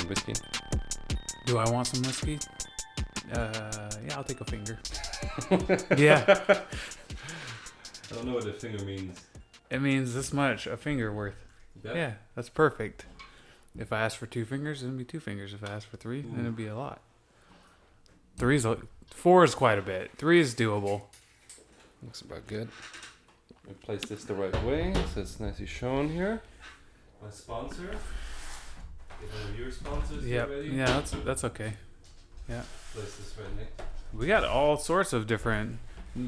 whiskey? Do I want some whiskey? Yeah, I'll take a finger. Yeah. I don't know what a finger means. It means this much, a finger worth. Yeah, that's perfect. If I ask for 2 fingers, it'd be 2 fingers. If I ask for 3, then it'd be a lot. 4 is quite a bit. 3 is doable. Looks about good. I place this the right way, so it's nicely shown here. My sponsor. Is one of your sponsors already? Yeah, that's okay. Yeah. Place this right next. We got all sorts of different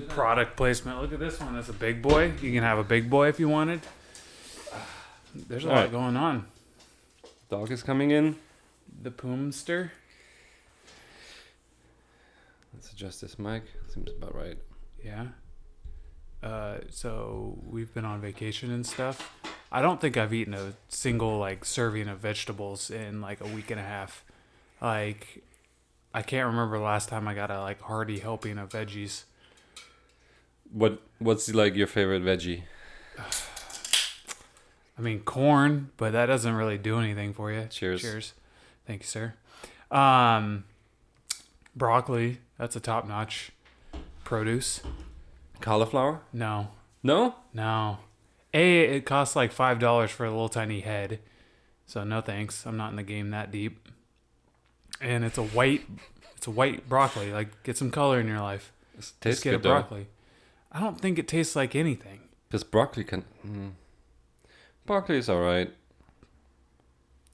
product placement. Look at this one. That's a big boy. You can have a big boy if you wanted. There's a lot going on. Dog is coming in. The Poomster. Let's adjust this mic. Seems about right. Yeah. So we've been on vacation and stuff. I don't think I've eaten a single serving of vegetables in a week and a half. I can't remember the last time I got a hearty helping of veggies. What's your favorite veggie? I mean corn, but that doesn't really do anything for you. Cheers. Thank you, sir. Broccoli, that's a top-notch produce. Cauliflower? No. No? It costs $5 for a little tiny head. So no thanks. I'm not in the game that deep. And it's a white broccoli. Get some color in your life. It tastes Just get good a broccoli. I don't think it tastes like anything. Because broccoli can... Broccoli is alright.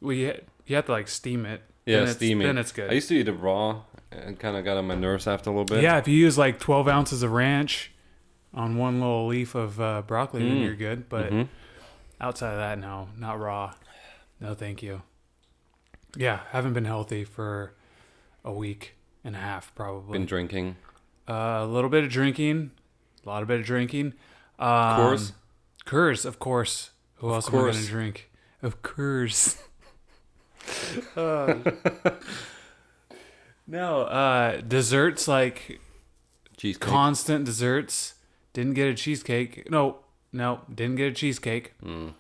Well, you have to steam it. Yeah, steam it. Then it's good. I used to eat it raw and kind of got on my nerves after a little bit. Yeah, if you use 12 ounces of ranch on one little leaf of broccoli, then you're good. But outside of that, no, not raw. No, thank you. Yeah, haven't been healthy for a week and a half, probably. Been drinking. A little bit of drinking. A lot of bit of drinking. Coors? Coors, of course. Who else am I going to drink? Of course. No, desserts Cheesecake. constant desserts. Didn't get a cheesecake. No, didn't get a cheesecake.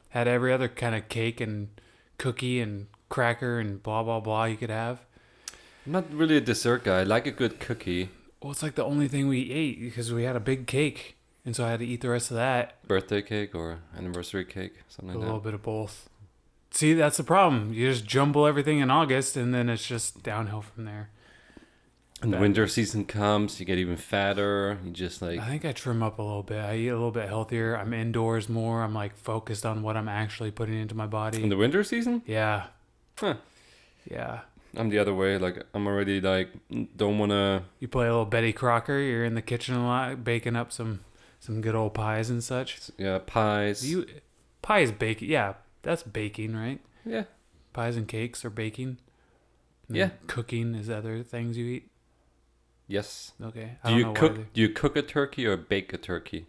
Had every other kind of cake and cookie and cracker and blah, blah, blah you could have. I'm not really a dessert guy. I like a good cookie. Well, it's the only thing we ate because we had a big cake. And so I had to eat the rest of that. Birthday cake or anniversary cake, something like that. A little bit of both. See, that's the problem. You just jumble everything in August and then it's just downhill from there. And the winter season comes, you get even fatter. You just I think I trim up a little bit. I eat a little bit healthier. I'm indoors more. I'm focused on what I'm actually putting into my body. In the winter season? Yeah. Huh. Yeah. I'm the other way. I'm already don't want to... You play a little Betty Crocker. You're in the kitchen a lot, baking up some good old pies and such. Yeah, pies. Pie is baking. Yeah, that's baking, right? Yeah. Pies and cakes are baking. And Yeah. Cooking is other things you eat. Yes. Okay. Do you cook a turkey or bake a turkey?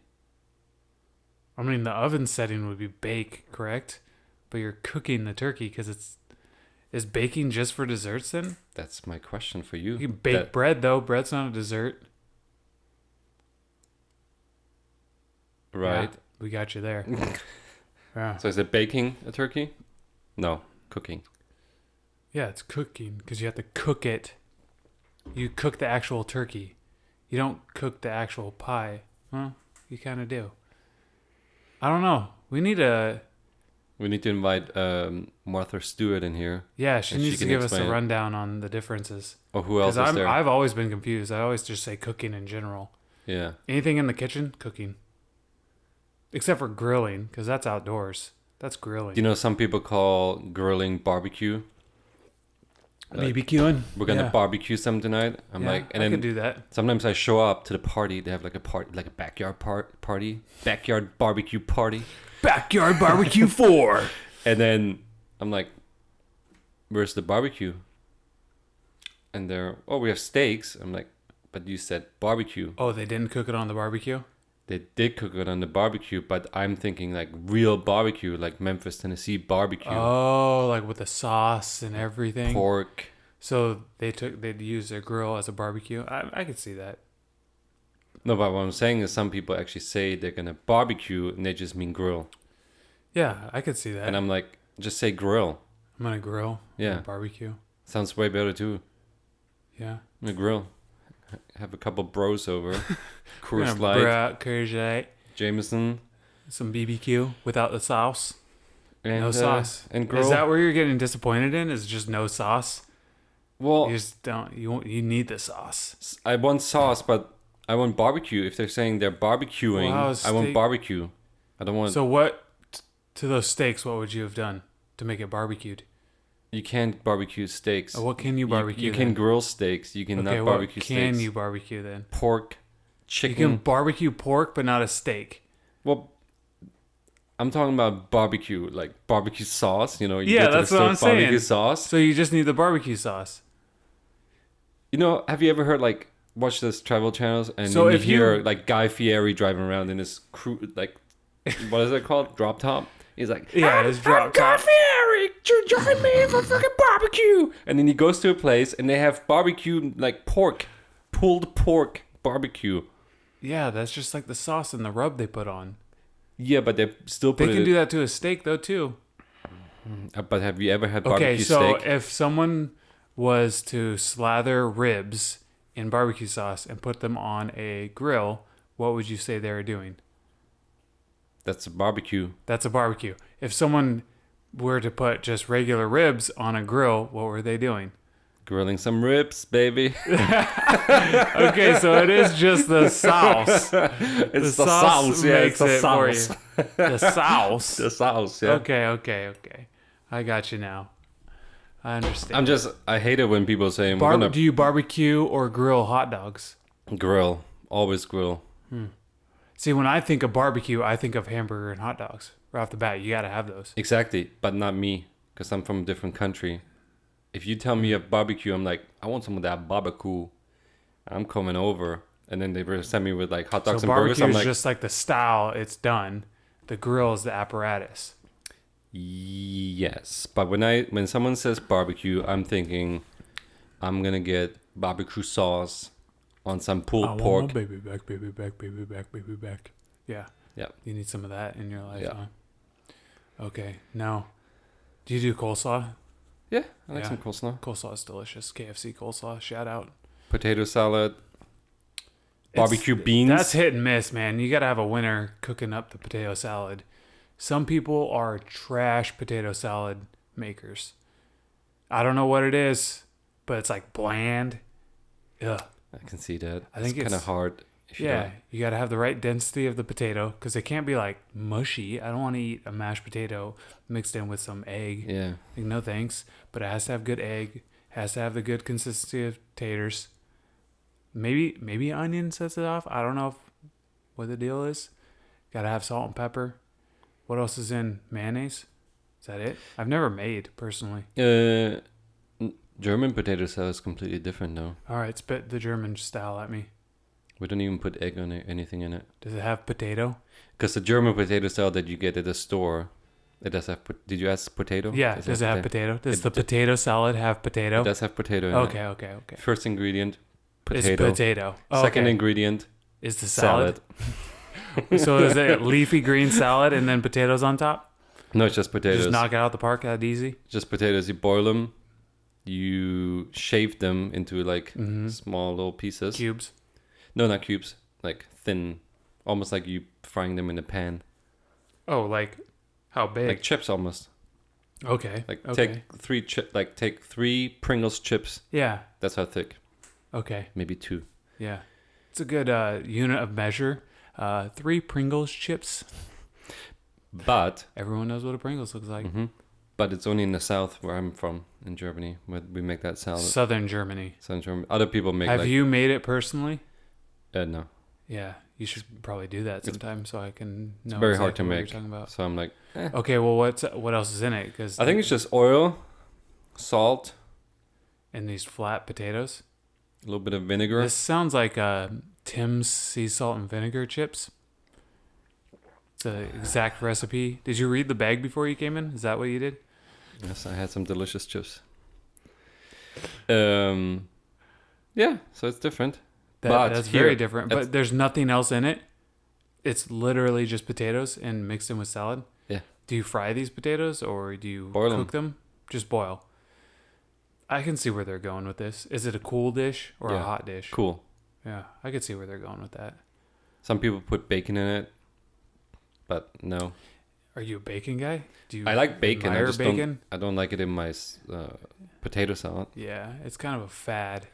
I mean, the oven setting would be bake, correct? But you're cooking the turkey because is baking just for desserts then? That's my question for you. You can bake bread though. Bread's not a dessert. Right. Yeah, we got you there. Yeah. So is it baking a turkey? No, cooking. Yeah, it's cooking because you have to cook it. You cook the actual turkey. You don't cook the actual pie. Well, you kind of do. I don't know. We need to invite Martha Stewart in here. Yeah, she needs to can give us a explain. rundown on the differences. Oh, who else is there? I've always been confused. I always just say cooking in general. Yeah. Anything in the kitchen, cooking. Except for grilling, because that's outdoors. That's grilling. You know, some people call grilling barbecue. BBQing. We're gonna barbecue some tonight. And I then could do that. sometimes I show up to the party. They have a backyard party, backyard barbecue party. Backyard barbecue 4. And then I'm like, "Where's the barbecue?" And we have steaks. I'm like, "But you said barbecue." Oh, they didn't cook it on the barbecue? They did cook it on the barbecue, but I'm thinking real barbecue, like Memphis, Tennessee barbecue. Oh, with the sauce and everything. Pork. So they'd use their grill as a barbecue. I could see that. No, but what I'm saying is some people actually say they're gonna barbecue and they just mean grill. Yeah, I could see that. And I'm like, just say grill. I'm gonna grill. Yeah. Barbecue. Sounds way better too. Yeah. On the grill. Have a couple bros over. We're Coors gonna Light, bring out Coors Light, Jameson, some BBQ without the sauce. and No sauce. and grill. Is that where you're getting disappointed in? Is just no sauce? Well, You just don't. You need the sauce. I want sauce, but I want barbecue. If they're saying they're barbecuing, Well, I want steak- barbecue. I don't want. So what to those steaks? What would you have done to make it barbecued? You can't barbecue steaks. What can you barbecue? You can then? grill steaks. You can Okay, not what barbecue can steaks. you barbecue then? Pork, You chicken. can barbecue pork, but not a steak. Well, I'm talking about barbecue, like barbecue sauce. You know, you Yeah, get to that's the what I'm stove, barbecue saying. sauce. So you just need the barbecue sauce. You know, have you ever heard like watch this travel channels and So then you if you- hear like Guy Fieri driving around in his crew like what is it called? Drop top. He's like, Yeah, his drop Guy top. Fieri, join me for fucking barbecue. And then he goes to a place and they have barbecue like pork, pulled pork barbecue. Yeah, that's just like the sauce and the rub they put on. Yeah, but they still They put can it. do that to a steak though too. But have you ever had Okay, barbecue so steak? if someone was to slather ribs in barbecue sauce and put them on a grill, what would you say they were doing? That's a barbecue. That's a barbecue. If someone were to put just regular ribs on a grill, what were they doing? Grilling some ribs, baby. Okay, so it is just the sauce. It's the sauce Yeah, makes it's the it for sauce. The sauce. The sauce, yeah. Okay. I got you now. I understand. I hate it when people say we're Do gonna you barbecue or grill hot dogs? grill. Always grill. See, when I think of barbecue, I think of hamburger and hot dogs. Right off the bat, you got to have those. Exactly, but not me, because I'm from a different country. If you tell me a barbecue, I'm like, I want some of that barbecue. I'm coming over, and then they send me with like hot dogs So and burgers. barbecue I'm is like, just like the style it's done. The grill is the apparatus. yes. But when someone says barbecue, I'm thinking, I'm gonna get barbecue sauce on some pulled pork. Want my baby back, baby back, baby back, baby back. Yeah. Yeah. You need some of that in your life, Yeah. huh? Okay. Now, do you do coleslaw? Yeah, I like Yeah. some coleslaw. Coleslaw is delicious. KFC coleslaw. Shout out. Potato salad. Barbecue It's- beans. That's hit and miss, man. You got to have a winner cooking up the potato salad. Some people are trash potato salad makers. I don't know what it is, but it's like bland. Ugh. I can see that. I think it's kind of it's- hard. If you Yeah, don't- you got to have the right density of the potato because it can't be like mushy. I don't want to eat a mashed potato mixed in with some egg. Yeah. Like, no thanks. But it has to have good egg. Has to have the good consistency of taters. Maybe onion sets it off. I don't know what the deal is. Got to have salt and pepper. What else is in mayonnaise? Is that it? I've never made personally. German potato salad is completely different though. All right, spit the German style at me. We don't even put egg on it, anything in it. Does it have potato? Because the German potato salad that you get at the store, it does have. Did you ask potato? Yeah. Does it have potato? Does It the d- potato salad have potato? It does have potato in Okay. it. First ingredient, It's potato. potato. Oh, Second okay. ingredient, Is the salad. salad. So is it leafy green salad and then potatoes on top? No, it's just potatoes. Just knock it out the park that easy? Just potatoes. You boil them. You shave them into like Mm-hmm. small little pieces. Cubes. No, not cubes. Like thin, almost like you frying them in a pan, Oh, like how big? like chips almost. okay. Like okay. take three Pringles chips. Yeah. That's how thick. Okay. Maybe two. Yeah. It's a good unit of measure. 3 Pringles chips. But Everyone knows what a Pringles looks like. but it's only in the south where I'm from, in Germany, where we make that salad. Southern Germany. Southern Germany. Other people make Have like you made it personally? no. Yeah. You should probably do that sometime so I can know. It's very hard to exactly what make. You're talking about. So I'm like, Okay. Well, what else is in it? Because I think it's just oil, salt, in these flat potatoes. a little bit of vinegar. This sounds like Tim's sea salt and vinegar chips. It's the exact recipe. Did you read the bag before you came in? Is that what you did? Yes, I had some delicious chips. Yeah, so it's different. But That's here, very different. it's- But there's nothing else in it. It's literally just potatoes and mixed in with salad. Yeah. Do you fry these potatoes or do you Boil 'em. cook them? Just boil. I can see where they're going with this. Is it a cool dish or a Yeah. hot dish? Cool. Yeah, I could see where they're going with that. Some people put bacon in it, but no. Are you a bacon guy? Do you I like bacon. I admire just bacon? don't like it in my potato salad. Yeah, it's kind of a fad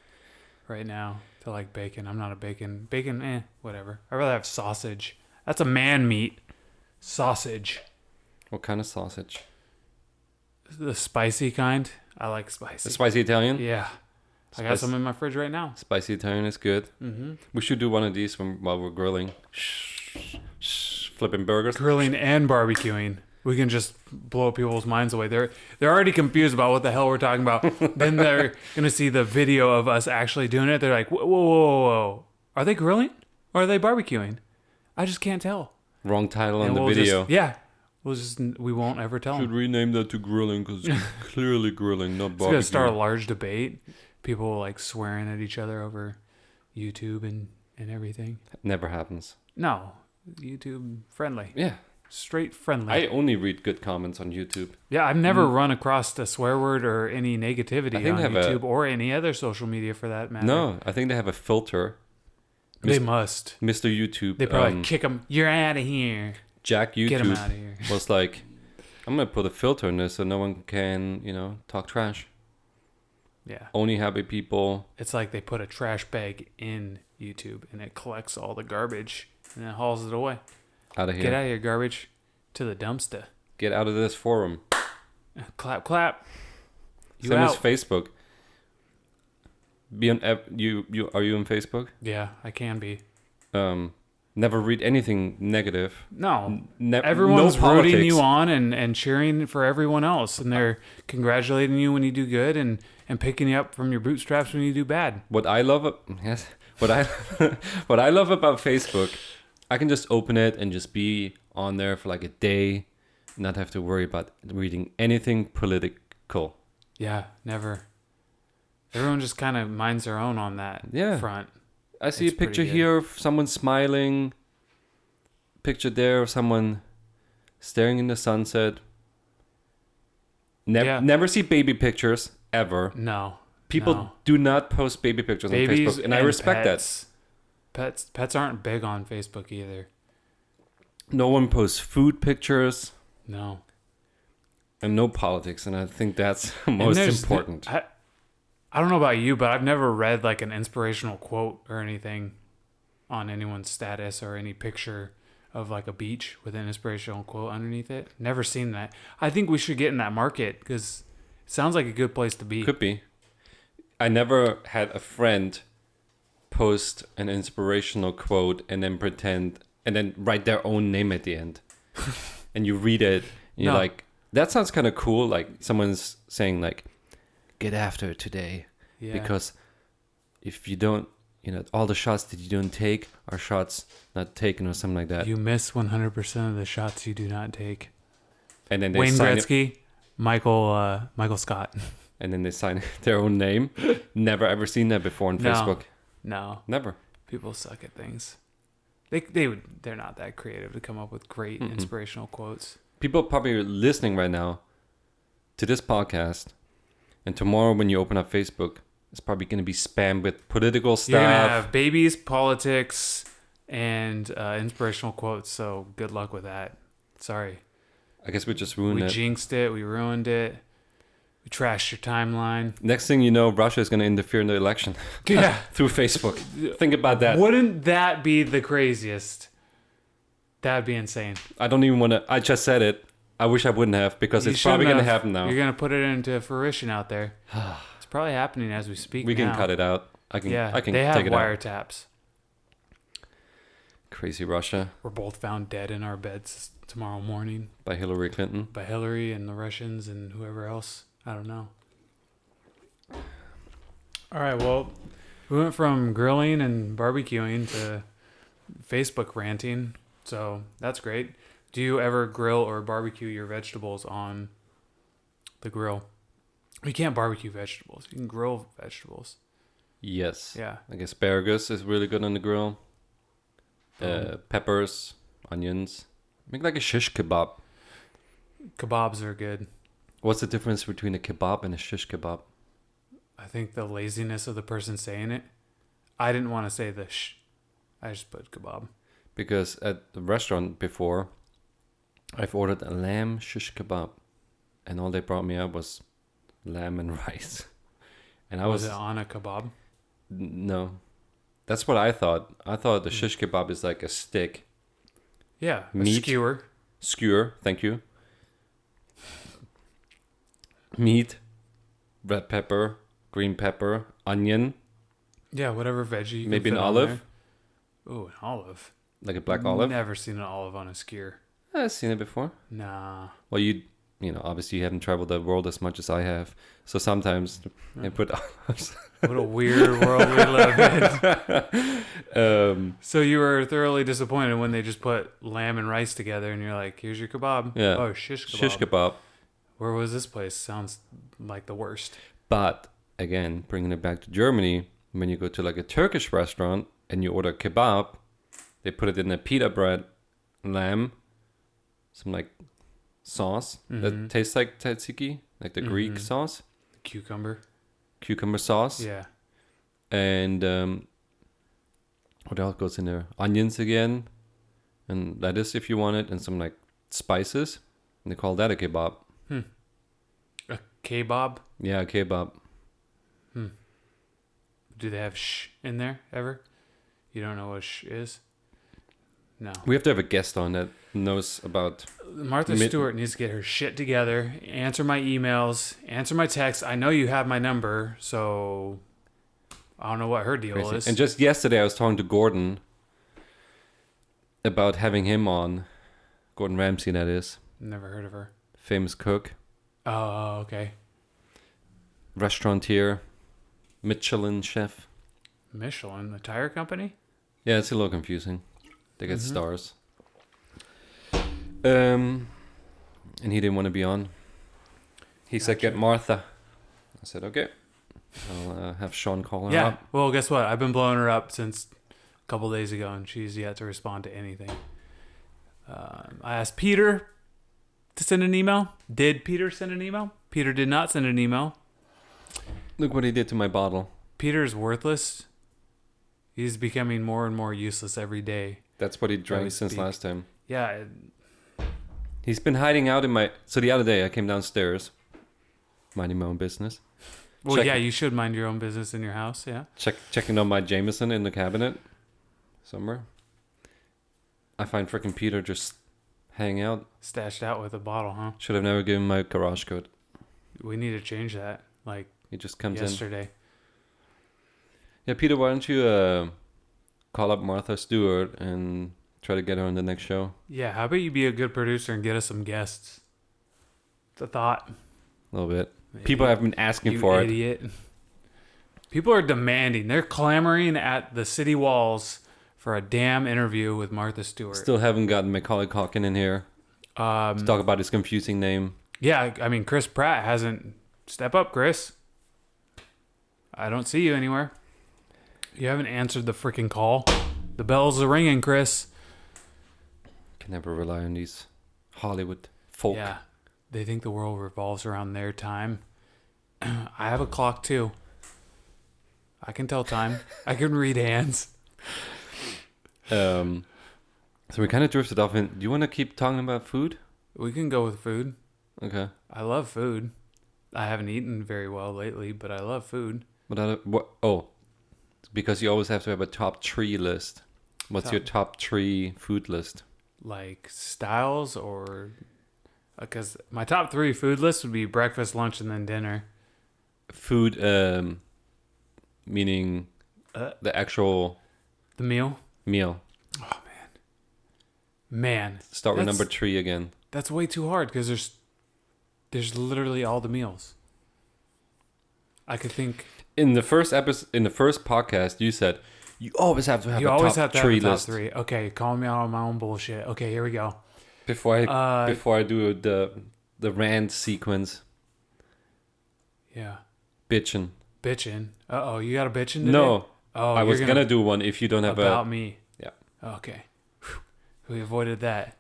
right now to like bacon. I'm not a bacon. Bacon, whatever. I'd rather have sausage. That's a man meat. Sausage. What kind of sausage? The spicy kind. I like spicy. The spicy Italian? Yeah. I got Spicy- some in my fridge right now. Spicy Italian is good. Mm-hmm. We should do one of these while we're grilling. Flipping burgers. Grilling and barbecuing. We can just blow people's minds away. They're already confused about what the hell we're talking about. Then they're gonna see the video of us actually doing it. They're like, whoa, whoa, whoa, whoa. Are they grilling or are they barbecuing? I just can't tell. Wrong title on And the we'll video. we won't ever tell Should them. rename that to grilling because it's clearly grilling, not It's barbecue. gonna start a large debate. People like swearing at each other over YouTube and everything. Never happens. No, YouTube friendly, Yeah. straight friendly. I only read good comments on YouTube. Yeah, I've never run across a swear word or any negativity I think on they have a- YouTube or any other social media for that matter. No, I think they have a filter. They must. Mr. YouTube. They probably kick them. You're out of here. Jack Get them YouTube out of here. was like, I'm going to put a filter in this so no one can, talk trash. Yeah. Only happy people. It's like they put a trash bag in YouTube and it collects all the garbage and then hauls it away. Out of here. Get out of here, garbage. To the dumpster. Get out of this forum. Clap, clap. You Same as out. Facebook. Be on you are you on Facebook? Yeah, I can be. Never read anything negative. No. No Everyone's politics. rooting you on and cheering for everyone else. And they're congratulating you when you do good and picking you up from your bootstraps when you do bad. What I love, what I what I love about Facebook, I can just open it and just be on there for like a day, not have to worry about reading anything political. Yeah, never. Everyone just kind of minds their own on that Yeah. front. I see It's a picture pretty good. here of someone smiling. Picture there of someone staring in the sunset. Yeah. Never see baby pictures ever. No. People no. do not post baby pictures on Babies Facebook, and I respect pets. Pets aren't big on Facebook either. that. No one posts food pictures No. and no politics, and I think that's And most there's- important. I don't know about you, but I've never read like an inspirational quote or anything on anyone's status or any picture of like a beach with an inspirational quote underneath it. Never seen that. I think we should get in that market because it sounds like a good place to be. Could be. I never had a friend post an inspirational quote and then write their own name at the end. And you read it, and you're No. like, that sounds kind of cool. Like someone's saying like, get after it today. Yeah. Because if you don't, all the shots that you don't take are shots not taken or something like that. You miss 100% of the shots you do not take. And then they Wayne sign it, Gretzky, Michael Scott. and then they sign their own name. Never ever seen that before on No. Facebook. No, Never. people suck at things. They're not that creative to come up with great inspirational quotes. People probably are listening right now to this podcast, and tomorrow when you open up Facebook, it's probably going to be spammed with political You're gonna stuff. have babies, politics, and inspirational quotes. So good luck with that. Sorry, I guess we just ruined we it. jinxed it. We ruined it. We trashed your timeline. Next thing you know, Russia is going to interfere in the election Yeah. through Facebook. Think about that. Wouldn't that be the craziest? That'd be insane. I don't even want to. I just said it. I wish I wouldn't have because You it's probably shouldn't going to have. happen now. You're gonna put it into fruition out there. It's probably happening as we speak. We can now. cut it out. I can. Yeah, I can they have take it out. wiretaps. Crazy Russia We're both found dead in our beds tomorrow morning by Hillary Clinton. by Hillary and the Russians and whoever else. I don't know. All right, well, we went from grilling and barbecuing to Facebook ranting, so that's great. Do you ever grill or barbecue your vegetables on the grill? You can't barbecue vegetables. You can grill vegetables. Yes. Yeah. Like asparagus is really good on the grill. Peppers, onions. Make like a shish kebab. Kebabs are good. What's the difference between a kebab and a shish kebab? think the laziness of the person saying it. I didn't want to say the sh. I just put kebab. Because at the restaurant before, I've ordered a lamb shish kebab, and all they brought me up was lamb and rice. And I Was it on a kebab? No, that's what I thought. I thought the shish kebab is like a stick. Yeah, a Meat. skewer. Skewer, thank you. Meat, red pepper, green pepper, onion, Yeah, whatever veggie. You can maybe an fit on olive, there. Ooh, an olive. like a black olive. Never seen an olive on a skewer. I've seen it before. Nah. Well, you know, obviously you haven't traveled the world as much as I have, so sometimes they put olives. What a weird world we live in. So you were thoroughly disappointed when they just put lamb and rice together, and you're like, "Here's your kebab." Yeah. Oh, shish kebab. Shish kebab. Where was this place? Sounds like the worst. But again, bringing it back to Germany, when you go to like a Turkish restaurant and you order kebab, they put it in a pita bread, lamb, some like sauce that tastes like tzatziki, like the Greek sauce, Cucumber. cucumber sauce, Yeah. and what else goes in there? Onions again, and lettuce if you want it, and some like spices, and they call that a kebab. A kebab. Yeah, a kebab. Do they have sh in there ever? You don't know what sh is? No. We have to have a guest on that knows about. Martha Stewart needs to get her shit together, answer my emails, answer my texts. I know you have my number, so I don't know what her deal Crazy. is. And just yesterday, I was talking to Gordon about having him on. Gordon Ramsay, that is. Never heard of her. Famous cook, Oh, okay. restaurateur, Michelin chef. Michelin, the tire company? Yeah, it's a little confusing. They get stars. And he didn't want to be on. He said, "Get Martha." I said, "Okay." I'll have Sean call her Yeah. up. Well, guess what? I've been blowing her up since a couple days ago, and she's yet to respond to anything. I asked Peter to send an email. Did Peter send an email? Peter did not send an email. Look what he did to my bottle. Peter's worthless. He's becoming more and more useless every day. That's what he drank we since speak. last time. Yeah. He's been hiding out in my... So the other day, I came downstairs, minding my own business. Well, Check- yeah, you should mind your own business in your house, yeah. Checking on my Jameson in the cabinet somewhere. I find freaking Peter just hanging out. Stashed out with a bottle, huh? Should have never given my garage code. We need to change that, like He just comes in. yesterday. Yeah, Peter, why don't you call up Martha Stewart and try to get her on the next show? Yeah, how about you be a good producer and get us some guests? It's a thought. A little bit. People have been asking You for idiot. People are demanding. They're clamoring at the city walls for a damn interview with Martha it. Stewart. Still haven't gotten Macaulay Culkin in here to talk about his confusing name. Yeah, I mean, Chris Pratt hasn't... Step up, Chris. I don't see you anywhere. You haven't answered the freaking call. The bells are ringing, Chris. Can never rely on these Hollywood folk. Yeah, they think the world revolves around their time. I have a clock too. I can tell time. I can read hands. So we kind of drifted off. Do you want to keep talking about food? We can go with food. Okay. I love food. I haven't eaten very well lately, but I love food. What? Oh, because you always have to have a top 3 list. What's your top 3 food list? Like styles or... Because my top 3 food list would be breakfast, lunch, and then dinner. Food, meaning the actual The meal? meal. Oh, man. Start with That's- number 3 again. That's way too hard because there's literally all the meals. I could think... In the first episode, in the first podcast, you said you always have to have You a always top have to have 3 a top list. 3. Okay, call me out on my own bullshit. Okay, here we go. Before I do the rant sequence, Yeah. bitchin'. Bitchin'. Uh-oh, you got a bitchin' today? No, Oh, I you're was gonna do one if you don't have about me. Yeah. Okay. Whew. We avoided that.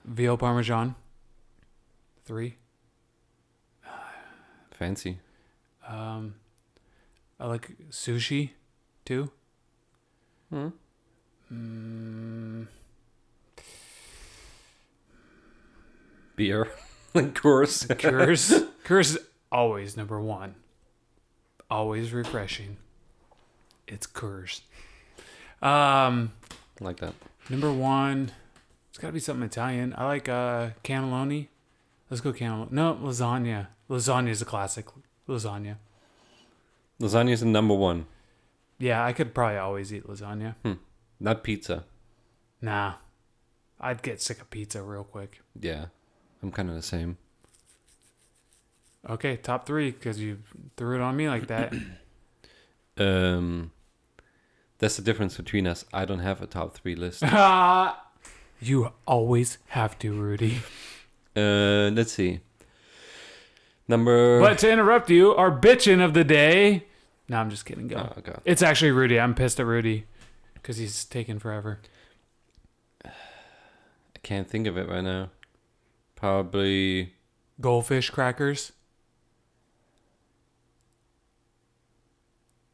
Veal Parmesan. 3. fancy. I like sushi, too. Hmm. Beer. Of course. Coors. Coors is always number one. Always refreshing. It's Coors. Like that. Number one. It's got to be something Italian. I like cannelloni. Let's go cannelloni. No, lasagna. Lasagna is a classic. Lasagna. Lasagna is the number one. Yeah, I could probably always eat lasagna. Not pizza. Nah. I'd get sick of pizza real quick. Yeah. I'm kind of the same. Okay, top three, because you threw it on me like that. That's the difference between us. I don't have a top 3 list. You always have to, Rudy. Let's see. Number... But to interrupt you, our bitchin' of the day... No, I'm just kidding. Go. Oh, God. It's actually Rudy. I'm pissed at Rudy because he's taking forever. I can't think of it right now. Probably... Goldfish crackers.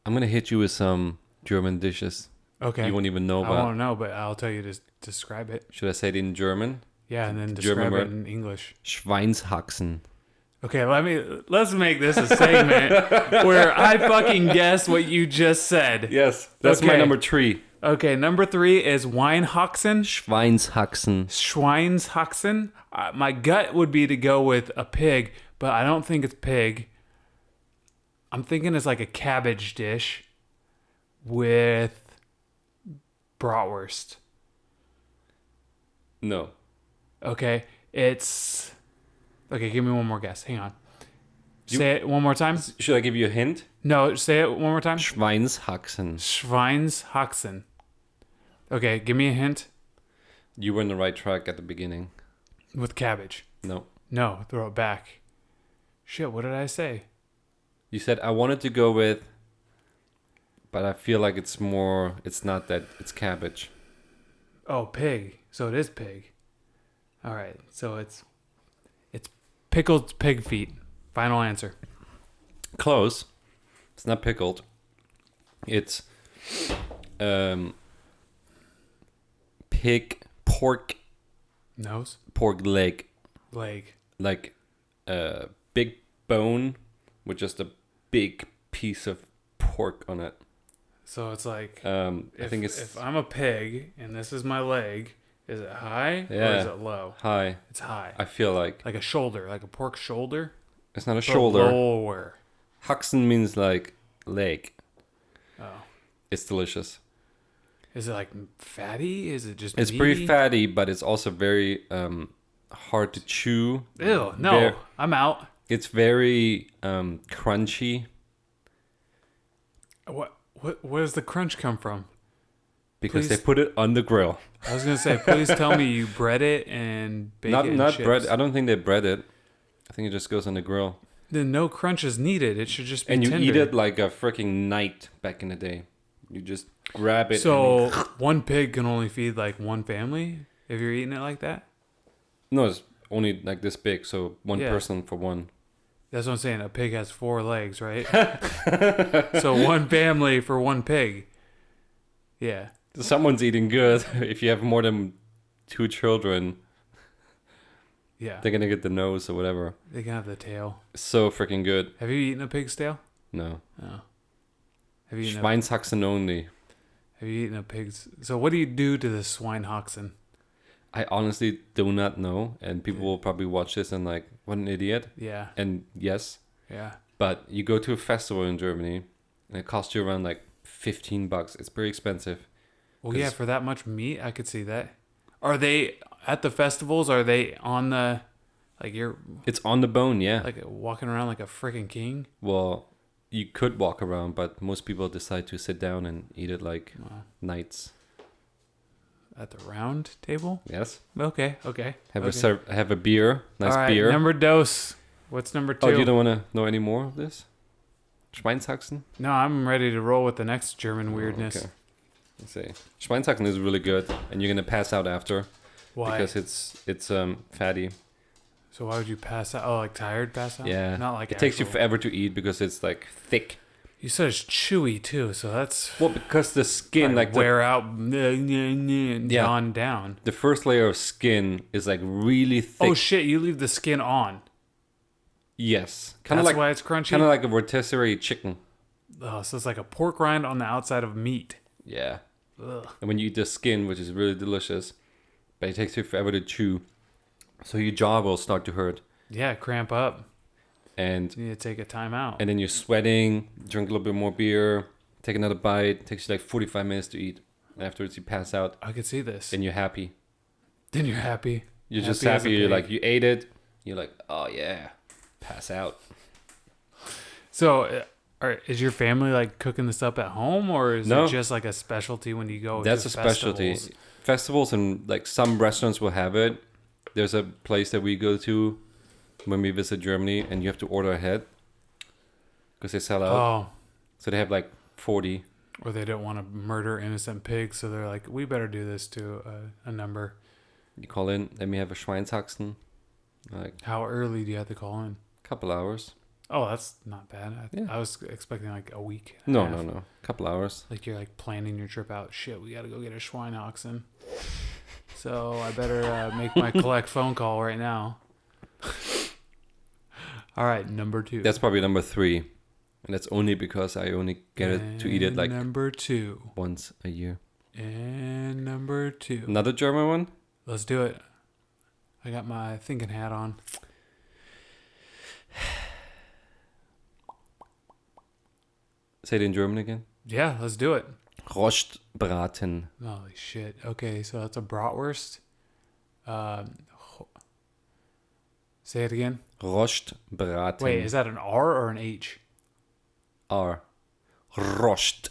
I'm going to hit you with some German dishes. Okay. You won't even know I about. won't know, but I'll tell you to describe it. Should I say it in German? Yeah, and then German describe it word? in English. Schweinshaxen. Okay, let's make this a segment where I fucking guess what you just said. Yes, that's my Okay. number 3. Okay, number 3 is Weinhaxen. Schweinshaxen. Schweinshaxen. My gut would be to go with a pig, but I don't think it's pig. I'm thinking it's like a cabbage dish with bratwurst. No. Okay, it's... Okay, give me one more guess. Hang on. Say it one more time. Should I give you a hint? No, say it one more time. Schweinshaxen. Schweinshaxen. Okay, give me a hint. You were on the right track at the beginning. With cabbage. No. No, throw it back. Shit, what did I say? You said I wanted to go with, but I feel like it's more, it's not that, it's cabbage. Oh, pig. So it is pig. All right. So it's pickled pig feet. Final answer. Close. It's not pickled. It's pork leg. Leg. Like a big bone with just a big piece of pork on it. So it's like I think it's if I'm a pig and this is my leg, is it high or Yeah. is it low? high. It's high. I feel like Like a shoulder, like a pork shoulder. it's not a but shoulder. Lower. Haxen means like leg. Oh. It's delicious. Is it like fatty? Is it just It's meaty? pretty fatty, but it's also very hard to chew. Ew, no. Ver- I'm out. It's very crunchy Where does the crunch come from? because Please. they put it on the grill. I was gonna say, please tell me you bread it and bake it in Not chips. bread. I don't think they bread it. I think it just goes on the grill. Then no crunch is needed. It should just be And you tender. eat it like a freaking knight back in the day. You just grab it. So and one pig can only feed like one family if you're eating it like that. no, it's only like this big. So one Yeah. person for one. That's what I'm saying. A pig has 4 legs, right? So one family for one pig. Yeah. Someone's eating good. If you have more than 2 children, Yeah. they're gonna get the nose or whatever. They can have the tail. So freaking good. Have you eaten a pig's tail? No. No. Have you eaten Schweinshaxen only. Have you eaten a pig's? So what do you do to the Schweinhaxen? I honestly do not know, and people will probably watch this and like, what an idiot. Yeah. And yes, Yeah. but you go to a festival in Germany, and it costs you around like $15. It's pretty expensive. Well, yeah, for that much meat, I could see that. Are they at the festivals? Are they on the, like you're It's on the bone, yeah. like walking around like a freaking king? Well, you could walk around, but most people decide to sit down and eat it like Wow. knights. At the round table? Yes. Okay. Have a beer, nice All right, beer. number dose. What's number 2? Oh, you don't want to know any more of this? Schweinshaxen? No, I'm ready to roll with the next German weirdness. Okay. Let's see. Schweinshaxen is really good, and you're gonna pass out after Why? because it's fatty. So why would you pass out? Oh, like tired pass out? Yeah. Not like it takes you actual- forever to eat because it's like thick. You said it's chewy too, so that's Well, because the skin, like wear out, yawn down. the first layer of skin is like really thick. Oh shit! You leave the skin on. Yes, kind of That's like why it's crunchy. kind of like a rotisserie chicken. Oh, so it's like a pork rind on the outside of meat. Yeah. Ugh. And when you eat the skin, which is really delicious, but it takes you forever to chew, so your jaw will start to hurt, Yeah, cramp up. and You need to take a time out. then you're sweating. Drink a little bit more beer. Take another bite. It takes you like 45 minutes to eat. Afterwards, you pass out, I could see this. and you're happy. Then you're happy. You're just Happy as a happy. You're pig. like you ate it. You're like, oh yeah, pass out. So, is your family like cooking this up at home, or is No. it just like a specialty when you go? That's to a specialty. festivals? Festivals and like some restaurants will have it. There's a place that we go to when we visit Germany, and you have to order ahead because they sell out. Oh, So they have like 40. or they don't want to murder innocent pigs, so they're like, we better do this to a number. You call in, let me have a Schweinshaxen. Like How early do you have to call in? a couple hours. Oh, that's not bad. Yeah. I was expecting like a week. and a No, half. no. Couple hours. Like you're like planning your trip out. Shit, we got to go get a Schweineoxen. So I better make my collect phone call right now. All right, number 2. That's probably number 3. And that's only because I only get it to eat it And like number 2. once a year. And number 2. Another German one? Let's do it. I got my thinking hat on. Say it in German again. Yeah, let's do it. Rostbraten. Holy shit. Okay, so that's a bratwurst. Ho- Say it again. Rostbraten. Wait, is that an R or an H? R. Rost.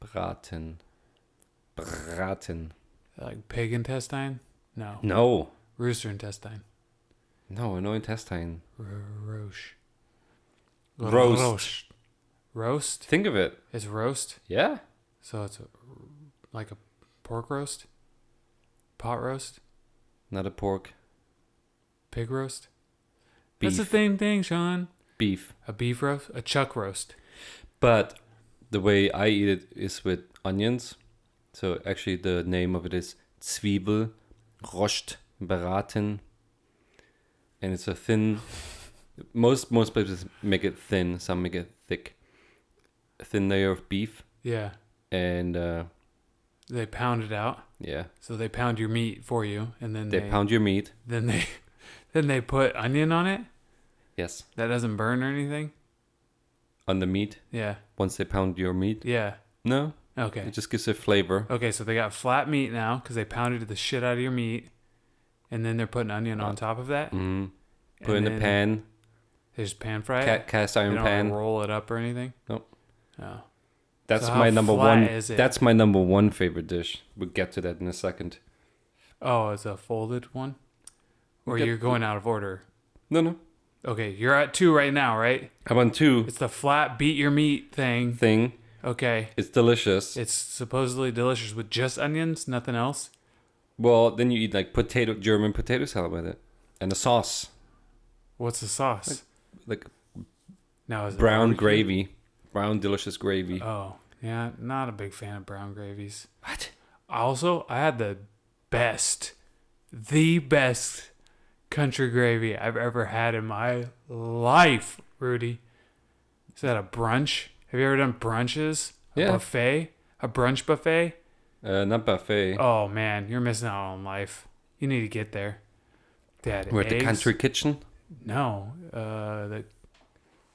Braten. Braten. Like pig intestine? No. No. Rooster intestine. No intestine. Roche. Roast. Roast? Think of it. It's roast. Yeah. So it's like a pork roast? Pot roast? Not a pork. Pig roast? Beef. That's the same thing, Sean. Beef. A beef roast? A chuck roast. But the way I eat it is with onions. So actually the name of it is Zwiebel Rostbraten. And it's a thin... Most places make it thin. Some make it thick. A thin layer of beef. Yeah. And They pound it out. yeah. So they pound your meat for you, and then They pound your meat. Then they put onion on it. Yes. That doesn't burn or anything. On the meat. Yeah. Once they pound your meat. Yeah. No. Okay. It just gives it flavor. Okay, so they got flat meat now because they pounded the shit out of your meat, and then they're putting onion on top of that. Mm. Put And in a then pan. They just pan fry it. Cast They iron don't pan. roll it up or anything. Nope. Oh. That's So my how number flat one. is it? That's my number one favorite dish. We'll get to that in a second. Oh, it's a folded one, or Yep. you're going out of order. No. Okay, you're at 2 right now, right? I'm on 2 It's the flat beat your meat thing. thing. Okay. It's delicious. It's supposedly delicious with just onions, nothing else. Well, then you eat like German potato salad with it, and the sauce, What's the sauce? like Now is it brown barbecue? gravy, brown delicious gravy. Oh, yeah, not a big fan of brown gravies. What? Also, I had the best country gravy I've ever had in my life, Rudy. Is that a brunch? Have you ever done brunches? A Yeah. buffet? A brunch buffet? Not buffet. Oh, man, you're missing out on life. You need to get there. They had We're at the eggs. country kitchen. No, the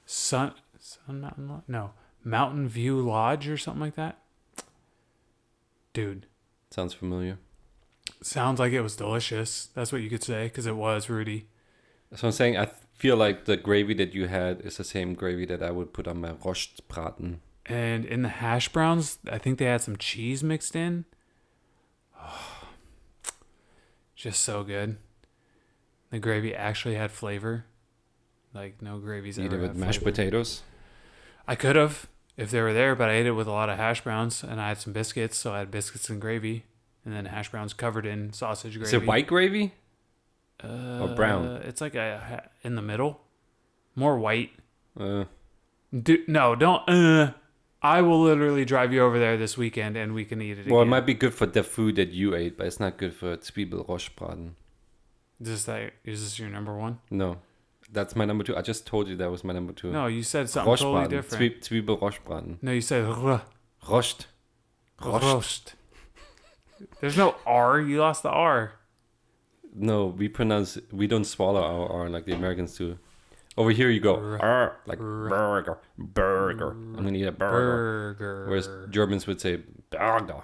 Sun Mountain Lodge? No, Mountain View Lodge or something like that. Dude, Sounds familiar. sounds like it was delicious. That's what you could say, because it was, Rudy. So I'm saying I feel like the gravy that you had is the same gravy that I would put on my Rostbraten. And in the hash browns, I think they had some cheese mixed in. Oh, just so good. The gravy actually had flavor. Like no gravy's Eat ever it with had mashed flavor. potatoes. I could have if they were there, but I ate it with a lot of hash browns and I had some biscuits, so I had biscuits and gravy, and then hash browns covered in sausage gravy. Is it white gravy? Or brown? It's like in the middle, more white. Uh, No, don't. I will literally drive you over there this weekend, and we can eat it. well, it again. might be good for the food that you ate, but it's not good for Zwiebelrostbraten. Is this your number one? No, that's my number 2. I just told you that was my number 2. No, you said something totally different. Zwiebelrostbraten. No, you said Rost. roast. There's no R. You lost the R. No, we don't swallow our R like the Americans do. Over here you go, R, like burger. I'm gonna eat a burger. Whereas Germans would say burger.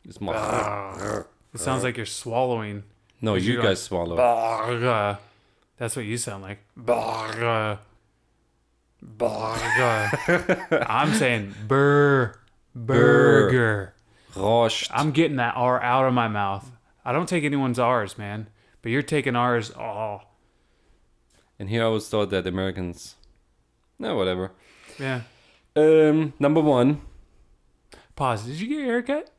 It's more. It sounds like you're swallowing. No, you guys swallow. Burger. That's what you sound like. Burger. I'm saying burger. Rost. I'm getting that R out of my mouth. I don't take anyone's R's, man. But you're taking R's. Oh. And here I always thought that Americans. No, whatever. Yeah. Number 1. Pause. Did you get your haircut?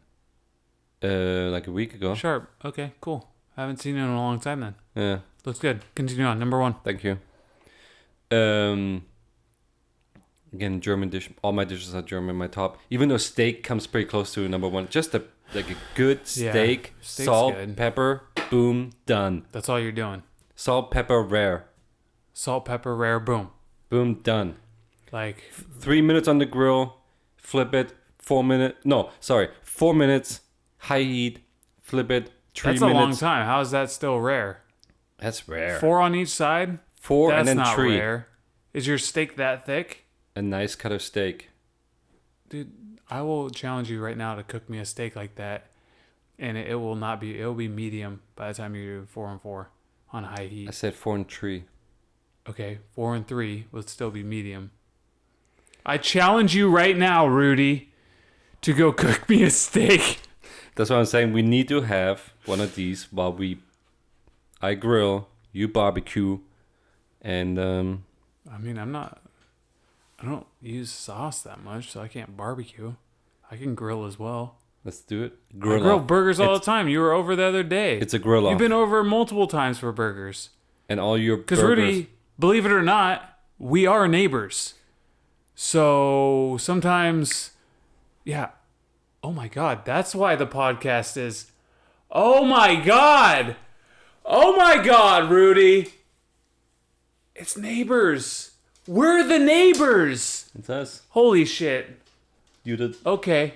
Like a week ago. Sharp. Okay, cool. I haven't seen it in a long time then. Yeah. Looks good. Continue on. Number 1. Thank you. Again, German dish. All my dishes are German. My top, even though steak comes pretty close to number 1. Just a good steak, steak's salt, good. pepper, boom, done. That's all you're doing. Salt, pepper, rare, Salt, pepper, rare, boom. boom, done. Like 3 minutes on the grill, flip it. 4 minutes. No, sorry, 4 minutes, high heat, flip it. 3 that's minutes. a long time. How is that still rare? That's rare. 4 on each side? 4 That's and then not 3. rare. Is your steak that thick? A nice cut of steak. Dude, I will challenge you right now to cook me a steak like that, and it will not be. It will be medium by the time you do 4 and 4 on high I heat. said 4 and 3. Okay, 4 and 3 would still be medium. I challenge you right now, Rudy, to go cook me a steak. That's what I'm saying. We need to have one of these while I grill, you barbecue, and I mean, I don't use sauce that much, so I can't barbecue. I can grill as well. let's do it. I grill off. burgers all the time. You were over the other day. It's a grill off. You've been over multiple times for burgers. And all your Because burgers. Rudy, believe it or not, we are neighbors. So sometimes, yeah. Oh my God, that's why the podcast is. Oh my God. Oh my God, Rudy. It's neighbors. We're the neighbors. It's us. Holy shit. Okay.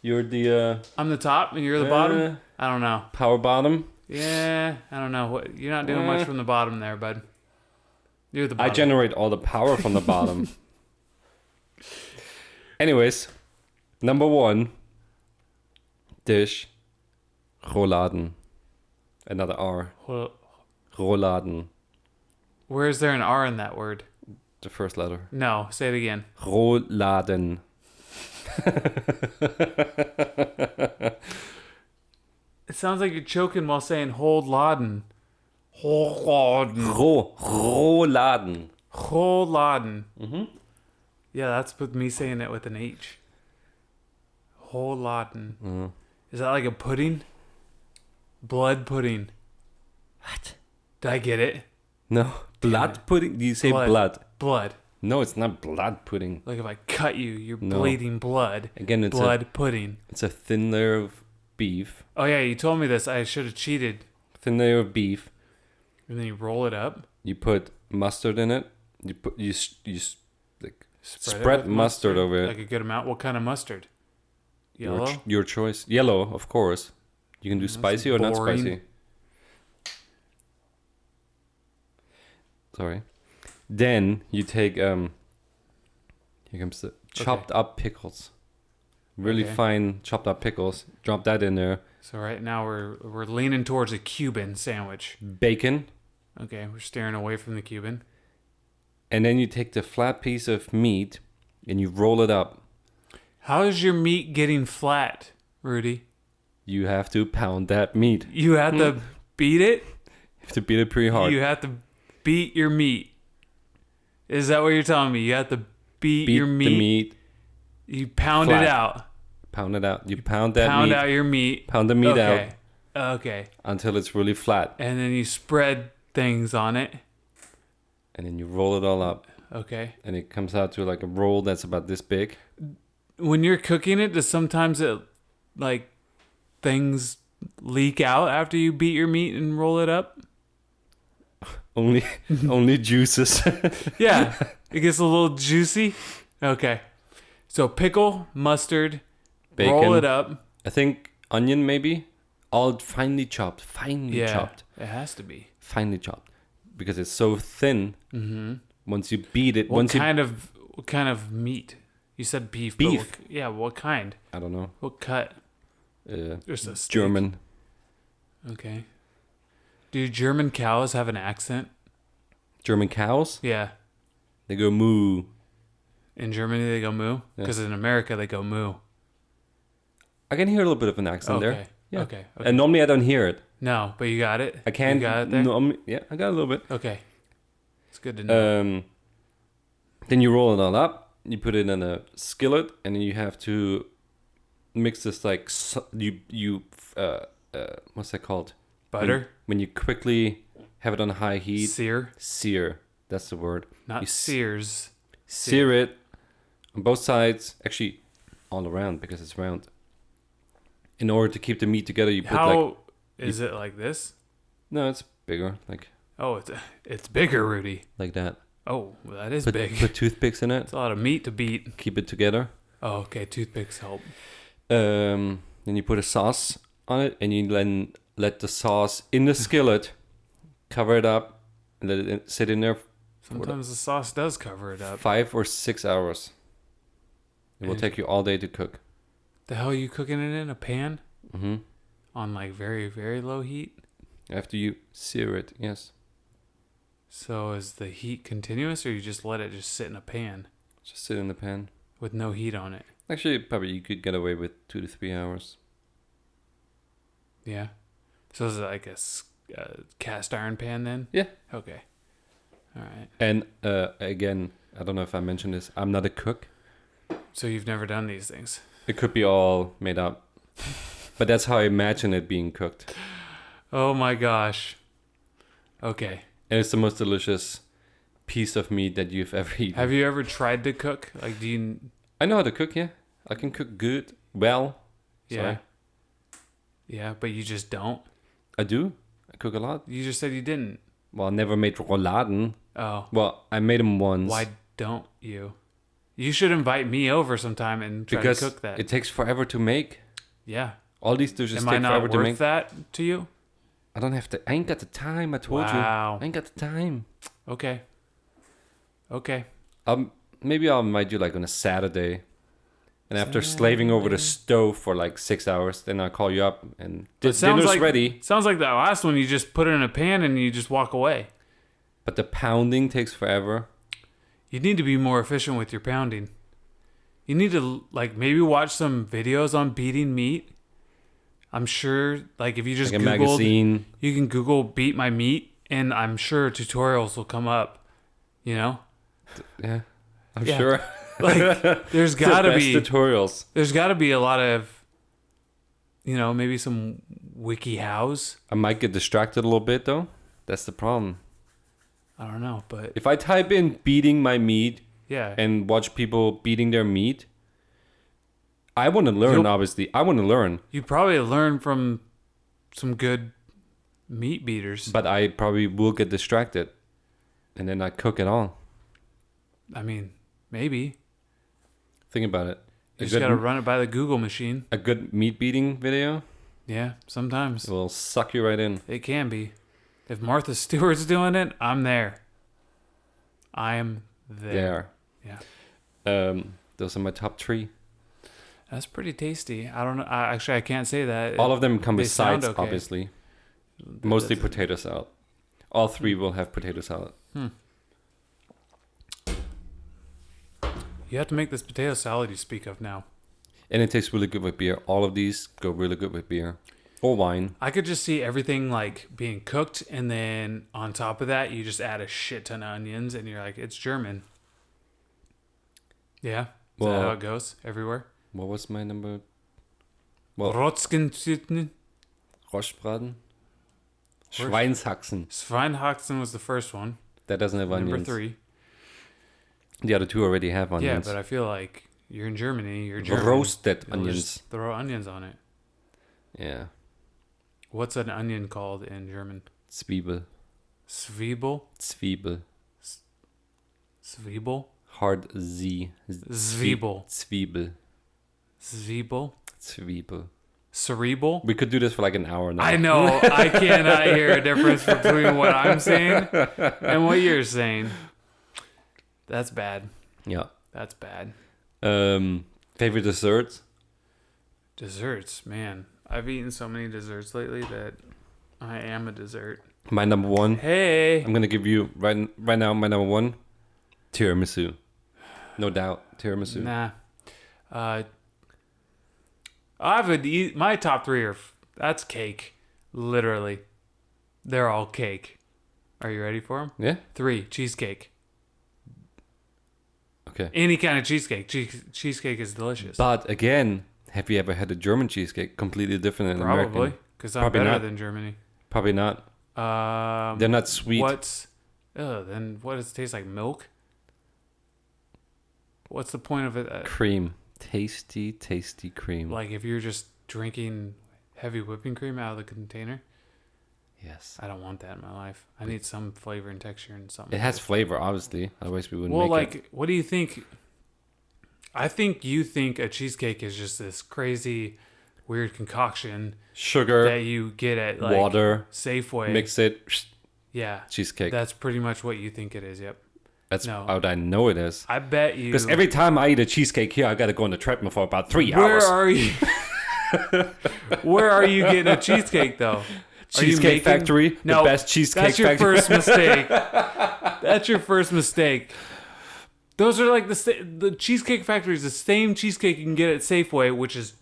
You're the I'm the top and you're the bottom? I don't know. power bottom. Yeah, I don't know. You're not doing much from the bottom there, bud. You're the bottom. I generate all the power from the bottom. Anyways, number 1 dish, rouladen. Another R. Well, Rouladen. where is there an R in that word? The first letter. No, say it again. Rouladen. It sounds like you're choking while saying hold laden. Hold laden. Rouladen. Hold laden. Mm-hmm. Yeah, that's with me saying it with an H. Hold laden. Mm. Is that like a pudding? Blood pudding. What? Did I get it? No. Blood pudding? Do you say blood? Blood. No, it's not blood pudding. Like if I cut you, you're No. bleeding blood. Again, it's blood pudding. It's a thin layer of beef. Oh yeah, you told me this. I should have cheated. Thin layer of beef. And then you roll it up. You put mustard in it. You like Spread it spread with mustard over it. Like a good amount. What kind of mustard? Yellow? Your choice. Yellow, of course. You can do spicy or not boring. spicy. Sorry. Then you take here comes the chopped up pickles. Really Okay. fine chopped up pickles. Drop that in there. So right now we're leaning towards a Cuban sandwich. Bacon. Okay, we're steering away from the Cuban. And then you take the flat piece of meat and you roll it up. How is your meat getting flat, Rudy? You have to pound that meat. You have to beat it? You have to beat it pretty hard. You have to beat your meat. Is that what you're telling me? You have to beat your meat. the meat. You pound flat. it out. pound it out. You pound that Pound meat. out your meat. Pound the meat out Okay. Okay. until it's really flat, And then you spread things on it. and then you roll it all up, Okay. and it comes out to like a roll that's about this big. When you're cooking it, does sometimes it like things leak out after you beat your meat and roll it up? Only juices. Yeah. It gets a little juicy. Okay. So pickle, mustard, Bacon. roll it up. I think onion maybe, all finely chopped, Yeah. chopped, It has to be. finely chopped, because it's so thin. Mm-hmm. Once you beat it, What kind of meat? You said beef. but Beef. Yeah. What kind? I don't know, What cut? uh, There's a steak. German. Okay. Do German cows have an accent? German cows, Yeah. they go moo. In Germany they go moo, because in America they go moo. I can hear a little bit of an accent Okay. there. Yeah. Okay. And normally I don't hear it. No, but you got it. I can't. You got it there. Yeah, I got a little bit. Okay. It's good to know. Then you roll it all up. You put it in a skillet, and then you have to mix this like what's that called? Butter. When you quickly have it on high heat. Sear. That's the word. Not You sears. Sear it on both sides. Actually, all around because it's round. In order to keep the meat together, you put How is it like this? no, it's bigger, Oh, it's bigger, Rudy. like that. Oh, well, that is Put, big. put toothpicks in it. It's a lot of meat to beat. Keep it together. Oh, okay. Toothpicks help. Then you put a sauce on it, and you then let the sauce in the skillet, cover it up, and let it sit in there Sometimes the sauce does cover it up. 5 or 6 hours. It will And- take you all day to cook. The hell are you cooking it in a pan Hmm on like very, very low heat? After you sear it, yes. So is the heat continuous, or you just let it just sit in a pan Just sit in the pan. with no heat on it? Actually, probably you could get away with 2 to 3 hours. Yeah. So is it like a cast iron pan then? Yeah. Okay. All right. And again, I don't know if I mentioned this. I'm not a cook. So you've never done these things? It could be all made up. But that's how I imagine it being cooked. Oh my gosh. Okay. And it's the most delicious piece of meat that you've ever eaten. Have you ever tried to cook? Like, do you? I know how to cook, yeah. I can cook good. Well. Yeah. Sorry. Yeah, but you just don't. I do. I cook a lot. You just said you didn't. Well, I never made rouladen. Oh. Well, I made them once. Why don't you? You should invite me over sometime and try Because to cook that. it takes forever to make. Yeah. All these dishes Am I take not forever to worth make. that to you? I don't have to. I ain't got the time. I told you. Wow. I ain't got the time. Okay. Okay. Maybe I'll invite you like on a Saturday. And after slaving over the stove for like 6 hours, then I'll call you up and dinner's ready. Sounds like that last one. You just put it in a pan and you just walk away. But the pounding takes forever. You need to be more efficient with your pounding. You need to like maybe watch some videos on beating meat. I'm sure like if you just Like a Googled, magazine. you can Google beat my meat and I'm sure tutorials will come up, you know? Yeah. I'm Yeah. sure. Like there's It's the got to best be tutorials. there's got to be a lot of you know, maybe some wiki hows. I might get distracted a little bit though. That's the problem. I don't know, but If I type in beating my meat yeah. and watch people beating their meat, I want to learn, obviously. I want to learn. You probably learn from some good meat beaters. But I probably will get distracted. And then I cook it all. I mean, maybe. Think about it. You just got to run it by the Google machine. A good meat beating video Yeah, sometimes. will suck you right in. It can be. If Martha Stewart's doing it, I'm there. I am there. Yeah. Those are my top 3. That's pretty tasty. I don't know. Actually, I can't say that. All of them come they with sound sides, okay. obviously. Mostly That's- potato salad. All 3 will have potato salad. You have to make this potato salad you speak of now. And it tastes really good with beer. All of these go really good with beer. Or wine. I could just see everything like being cooked, and then on top of that, you just add a shit ton of onions, and you're like, it's German. Yeah. Is that Well- how it goes everywhere? What was my number Well, Rotskensüten. Rostbraten. Schweinshaxen. Schweinhaxen was the first one. That doesn't have Number onions. 3. The other two already have Yeah, onions. but I feel like you're in Germany. You're German. Roasted You'll onions. just throw onions on it. Yeah. What's an onion called in German? Zwiebel. Zwiebel? Zwiebel. Zwiebel? Hard Z. Zwiebel. Zwiebel. Zwiebel? Zwiebel. Cerebral? We could do this for like an hour now. I know. I cannot hear a difference between what I'm saying and what you're saying. That's bad. Yeah. That's bad. Favorite desserts? Desserts, man. I've eaten so many desserts lately that I am a dessert. My number one. Hey. I'm gonna give you right now my number one. Tiramisu. No doubt. Tiramisu. Nah. My top 3 are that's cake. Literally. They're all cake. Are you ready for them? Yeah? 3, cheesecake. Okay. Any kind of cheesecake. Cheesecake is delicious. But again, have you ever had a German cheesecake? Completely different than Probably. American. Because I'm Probably better not. than Germany. Probably not. They're not sweet. Then what does it taste like? Milk? What's the point of it? Cream. Tasty, tasty cream. Like if you're just drinking heavy whipping cream out of the container? Yes. I don't want that in my life. I need some flavor and texture and something. It has flavor, obviously. Otherwise, we wouldn't Well, make it. what do you think? I think you think a cheesecake is just this crazy, weird concoction Sugar, that you get at like water, Safeway. mix it, Yeah. cheesecake. That's pretty much what you think it is. Yep. That's no. how I know it is. I bet you. Because every time I eat a cheesecake here, I got to go on the treadmill for about 3 Where hours. are you? Where are you getting a cheesecake though? Are you Cheesecake making- Factory, No, the best cheesecake That's your factory. first mistake. That's your first mistake. Those are like the Cheesecake Factory is the same cheesecake you can get at Safeway, which is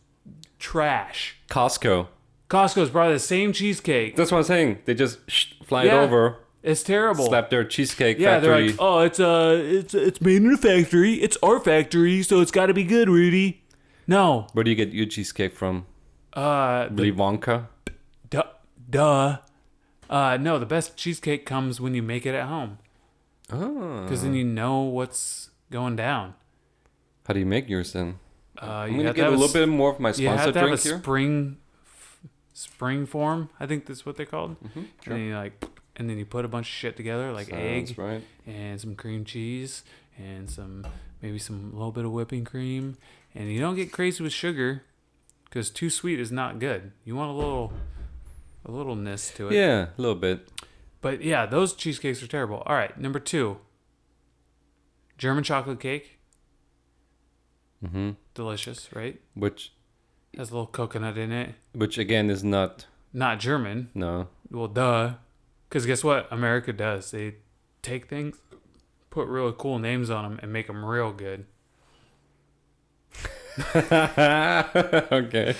trash. Costco. Costco's probably the same cheesecake. That's what I'm saying. They just fly it Yeah. over, It's terrible. slap their cheesecake Yeah, factory. they're like, oh, it's made in a factory. It's our factory, so it's got to be good, Rudy. No, Where do you get your cheesecake from? Willy Wonka? duh. No, the best cheesecake comes when you make it at home, Oh. because then you know what's going down. How do you make yours then? You I'm going to have get a have little bit more of my You have sponsor to have a drink here. spring form. I think that's what they're called. Sure. And then you put a bunch of shit together, like egg Sounds right. and some cream cheese and maybe some little bit of whipping cream. And you don't get crazy with sugar, because too sweet is not good. You want a littleness to it. Yeah, a little bit. But yeah, those cheesecakes are terrible. All right, number 2, German chocolate cake. Hmm. Delicious, right? Which Has a little coconut in it. again is not, Not German. no. Well, duh. Because guess what? America does. They take things, put really cool names on them, and make them real good. Okay.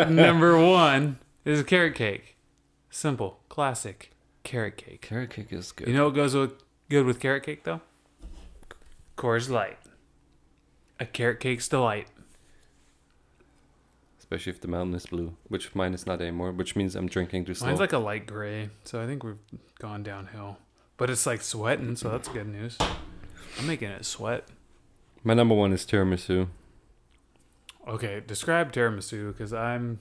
Number 1 is a carrot cake. Simple, classic carrot cake. Carrot cake is good. You know what goes good with carrot cake, though? Coors Light. A carrot cake's delight. Especially if the mountain is blue, which mine is not anymore, which means I'm drinking too slow. Mine's like a light gray, so I think we've gone downhill. But it's like sweating, so that's good news. I'm making it sweat. My number 1 is tiramisu. Okay, describe tiramisu, because I'm...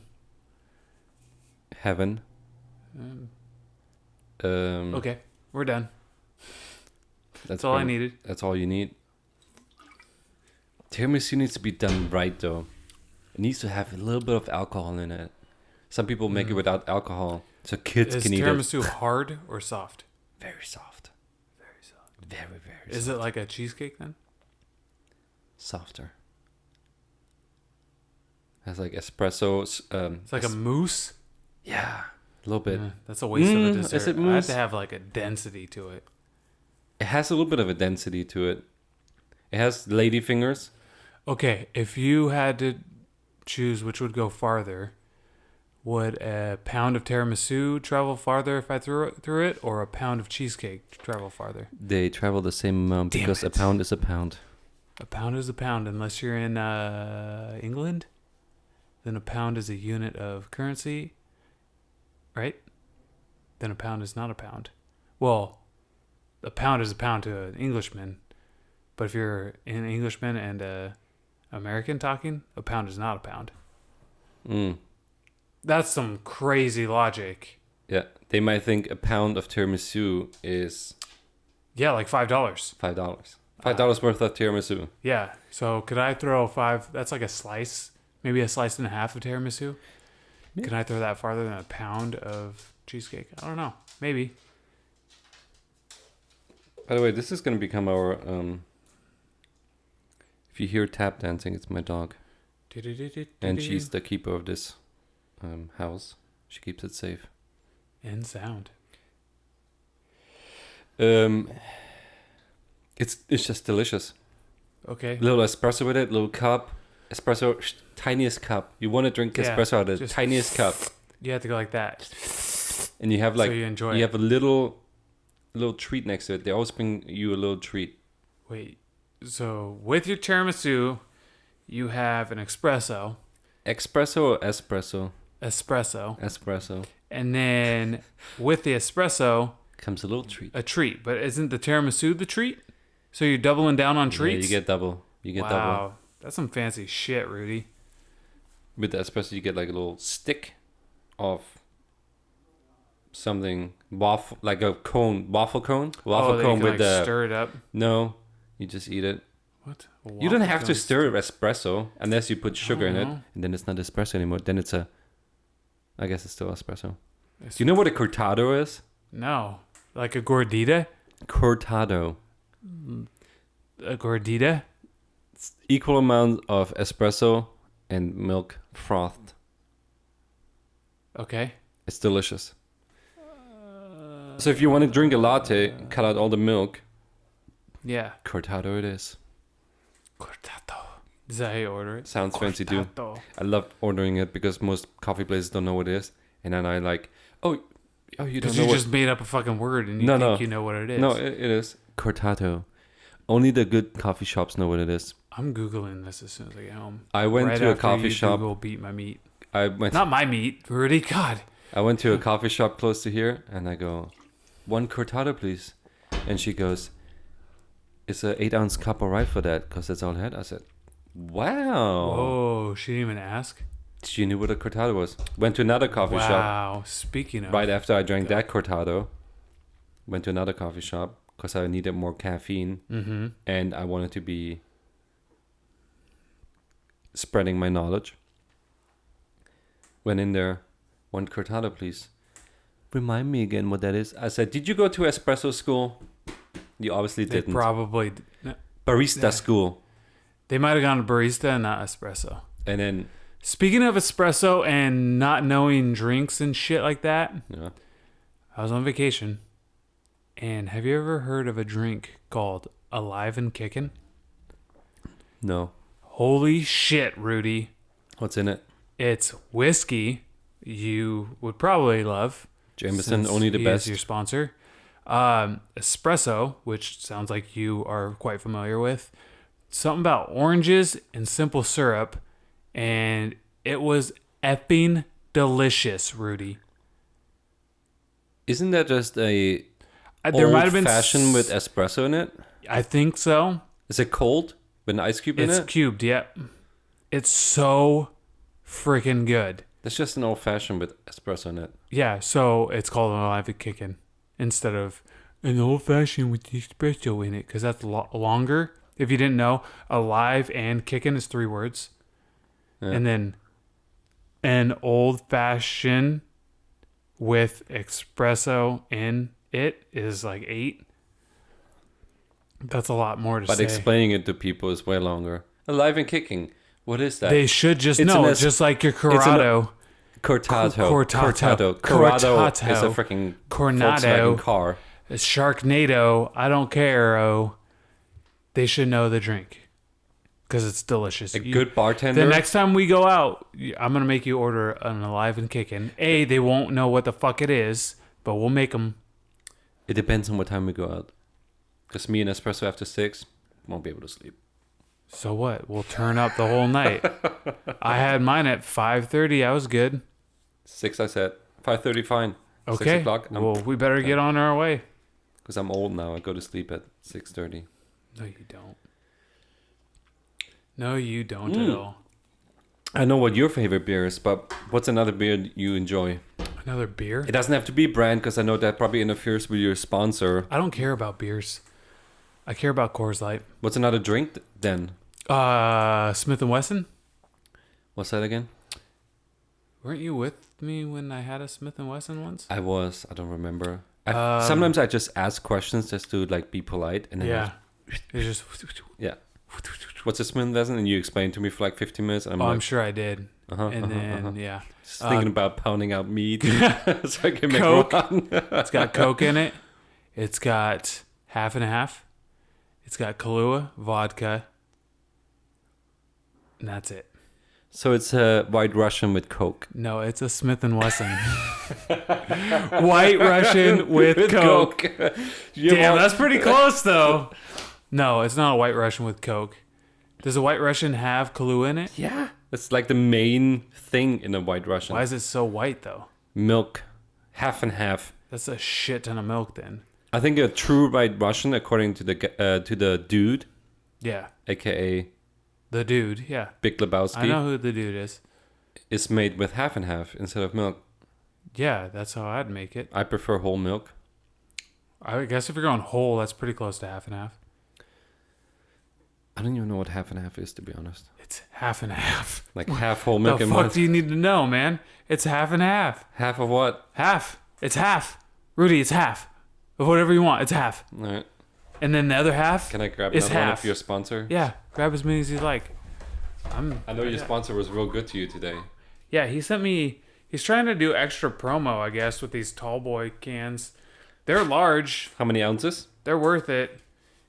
Heaven. Okay, we're done. That's all I pretty- needed. That's all you need. Tiramisu needs to be done right, though. It needs to have a little bit of alcohol in it. Some people make it without alcohol, so kids Is can eat it. tiramisu hard or soft? Very soft. Very soft. Very, very Is it like a cheesecake then? softer. Has like espresso. It's like a mousse? yeah, a little bit. That's a waste of a Is dessert. it I have mousse? to have like a density to it. It has a little bit of a density to it. It has lady fingers. Okay, if you had to choose which would go farther, would a pound of tiramisu travel farther if I threw it, or a pound of cheesecake travel farther? They travel the same amount Damn because it. a pound is a pound. A pound is a pound, unless you're in England. then a pound is a unit of currency, right? Then a pound is not a pound. Well, a pound is a pound to an Englishman, but if you're an Englishman and a American talking, a pound is not a pound. Mm. That's some crazy logic. Yeah, they might think a pound of tiramisu is Yeah, like $5. $5. $5 worth of tiramisu. Yeah. So could I throw 5? That's like a slice, maybe a slice and a half of tiramisu. Yeah. Can I throw that farther than a pound of cheesecake? I don't know. Maybe. By the way, this is going to become our... if you hear tap dancing, it's my dog. And she's the keeper of this house. She keeps it safe. And sound. It's just delicious. Okay. Little espresso with it, little cup. Espresso, tiniest cup. You want to drink Yeah, espresso out of the just- tiniest cup. You have to go like that. And you have like... so you enjoy You it. have a little treat next to it. They always bring you a little treat. Wait. So with your tiramisu, you have an espresso. Espresso or espresso? Espresso. Espresso. And then with the espresso, Comes a little treat. a treat. But isn't the tiramisu the treat? So you're doubling down on treats? Yeah, you get double. You get double. Wow. That's some fancy shit, Rudy. With the espresso, you get like a little stick of something waffle, like a cone, waffle cone that you cone can, with like, the stir it up. no. You just eat it. What? You don't have to stir espresso unless you put sugar in it, know. and then it's not espresso anymore. Then it's I guess it's still espresso. Do you know what a cortado is? No. Like a gordita? Cortado. A gordita? It's equal amount of espresso and milk frothed. Okay. It's delicious. So if you want to drink a latte, cut out all the milk. Yeah. Cortado it is. Cortado. Is that how you order it? Sounds fancy too. Cortado. I love ordering it because most coffee places don't know what it is. And then I like, oh, you don't Because know you what... just made up a fucking word and you No, think no. you know what it is. No, it is. Cortado. Only the good coffee shops know what it is. I'm Googling this as soon as I get home. I went Right to a after coffee you shop. Google beat my meat. I went Not my meat, Rudy. God. I went to a coffee shop close to here, and I go, 1 cortado, please. And she goes, is a 8-ounce cup alright for that? Because that's all I had. I said, wow. Whoa, she didn't even ask. She knew what a cortado was. Went to another coffee shop Wow. Speaking of. right after I drank that cortado. Went to another coffee shop because I needed more caffeine. Mm-hmm. And I wanted to be spreading my knowledge. Went in there, 1 cortado, please. Remind me again what that is. I said, did you go to espresso school? You obviously They didn't. probably. Barista Yeah. school. They might have gone to barista and not espresso. And then, Speaking of espresso and not knowing drinks and shit like that, yeah. I was on vacation. And have you ever heard of a drink called Alive and Kickin'? No. Holy shit, Rudy. What's in it? It's whiskey you would probably love. Jameson, since only the he best. is your sponsor. Espresso, which sounds like you are quite familiar with. Something about oranges and simple syrup. And it was effing delicious, Rudy. Isn't that just a There might have been old-fashioned with espresso in it? I think so. Is it cold with an ice cube in It's it? cubed, yeah. It's so freaking good. That's just an old-fashioned with espresso in it. Yeah, so it's called an Alive and Kickin' instead of an old fashioned with the espresso in it because that's longer. If you didn't know, Alive and Kickin' is 3 words. Yeah. And then an old fashioned with espresso in it is like 8. That's a lot more to But say. explaining it to people is way longer. Alive and kicking. What is that? They should just It's know, an just like your Corrado. Cortado. Cortado. Corrado is a Cortado. freaking Cornado. Volkswagen car. Sharknado. I don't care. Oh, they should know the drink because it's delicious. A good bartender. The next time we go out, I'm gonna make you order an Alive and Kickin'. They won't know what the fuck it is, but we'll make them. It depends on what time we go out. Because me and espresso after 6 won't be able to sleep. So what? We'll turn up the whole night. I had mine at 5:30. I was good. 6, I said. 5:30, fine. Okay. 6 o'clock. Well, we better get on our way. Because I'm old now. I go to sleep at 6:30. No, you don't. No, you don't at all. I know what your favorite beer is, but what's another beer you enjoy? Another beer? It doesn't have to be brand, because I know that probably interferes with your sponsor. I don't care about beers. I care about Coors Light. What's another drink then? Smith & Wesson? What's that again? Weren't you with me when I had a Smith & Wesson once? I was. I don't remember. Sometimes I just ask questions just to like be polite, and then Yeah. It's just... yeah. What's a Smith & Wesson? And you explain to me for like 15 minutes. And I'm sure I did. And then, yeah. Just thinking about pounding out meat so I can make Coke. one. It's got Coke in it. It's got half and half. It's got Kahlua, vodka. And that's it. So it's a White Russian with Coke. No, it's a Smith & Wesson. White Russian with Coke. Damn, that's pretty close, though. No, it's not a White Russian with Coke. Does a White Russian have Kahlua in it? Yeah. It's like the main thing in a White Russian. Why is it so white, though? Milk. Half and half. That's a shit ton of milk, then. I think a true White Russian, according to the dude, Yeah. aka The dude, yeah. Big Lebowski, I know who the dude is. made with half and half instead of milk. Yeah, that's how I'd make it. I prefer whole milk. I guess if you're going whole, that's pretty close to half and half. I don't even know what half and half is, to be honest. It's half and half. Like half whole milk The and fuck one. do you need to know, man? It's half and half. Half of what? Half. It's half. Rudy, it's half. Of whatever you want, it's half. All right. And then the other half Can I grab is another one half. of your sponsor? Yeah, grab as many as you like. I know your sponsor was real good to you today. Yeah, he sent me... He's trying to do extra promo, I guess, with these tall boy cans. They're large. How many ounces? They're worth it.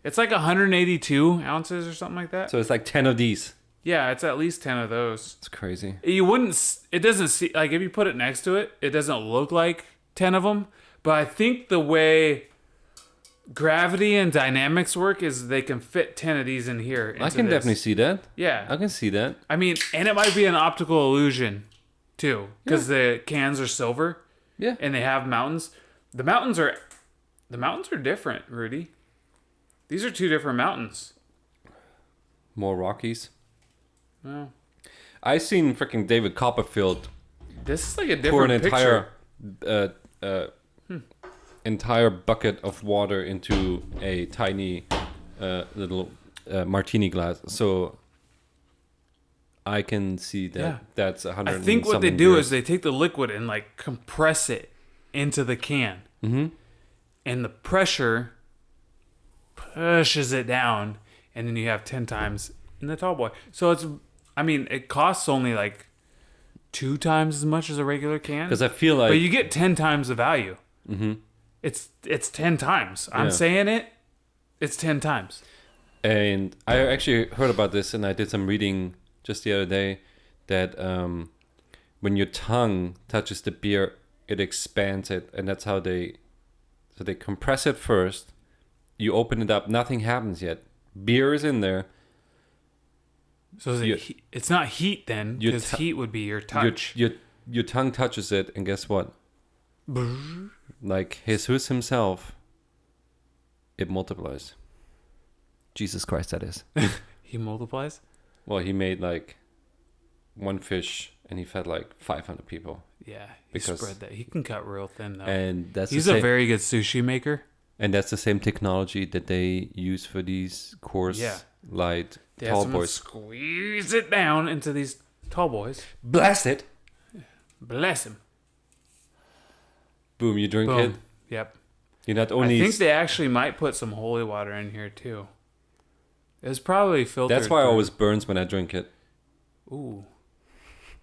It's like 182 ounces or something like that. So it's like 10 of these. Yeah, it's at least 10 of those. It's crazy. You wouldn't... It doesn't see... Like, if you put it next to it, it doesn't look like 10 of them. But I think the way gravity and dynamics work is they can fit 10 of these in here. I can definitely see that. Yeah. I can see that. I mean, and it might be an optical illusion, too. Because the cans are silver. Yeah. And they have mountains. The mountains are different, Rudy. These are two different mountains. More Rockies. Well, I seen freaking David Copperfield this is like a pour an different picture. entire bucket of water into a tiny little martini glass. So I can see that Yeah. that's 100. I think what they do is they take the liquid and like compress it into the can. Mm-hmm. And the pressure pushes it down, and then you have 10 times in the tall boy. So it's, I mean, it costs only like 2 times as much as a regular can. Because I feel like but you get 10 times the value. Mm-hmm. It's 10 times. I'm Yeah. saying it. It's 10 times. And I actually heard about this, and I did some reading just the other day that when your tongue touches the beer, it expands it, and that's how they compress it first. You open it up, nothing happens yet. Beer is in there. So is it it's not heat then, your because t- heat would be your touch. Your tongue touches it, and guess what? Like Jesus himself, it multiplies. Jesus Christ, that is. He multiplies? Well, he made like one fish, and he fed like 500 people. Yeah, he Because- spread that. He can cut real thin though. And that's He's the a same, very good sushi maker. and that's the same technology that they use for these Coors Yeah. Light They have tall someone boys. squeeze it down into these tall boys. Blast it! Bless him. Boom! You drink Boom. it. Yep. You not I only. think they actually might put some holy water in here too. It's probably filtered. That's why it through. always burns when I drink it. Ooh.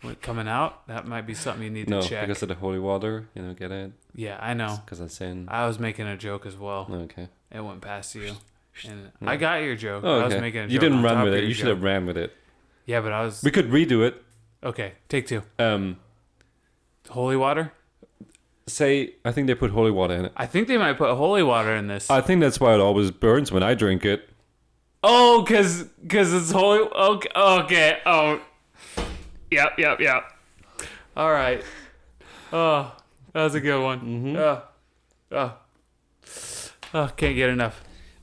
When it coming out, that might be something you need No, to check. because of the holy water. You know, get it? Yeah, I know. Because I sin. I was making a joke as well. Okay. It went past you. And I got your joke. Oh, I was okay. making a joke. You didn't on run top with of it. your You should joke. have ran with it. Yeah, but I was... We could redo it. Okay, take 2. Holy water? Say, I think they put holy water in it. I think they might put holy water in this. I think that's why it always burns when I drink it. Oh, cause it's holy. Okay. Okay. Oh. Yep. All right. Oh, that was a good one. Oh. Can't get enough.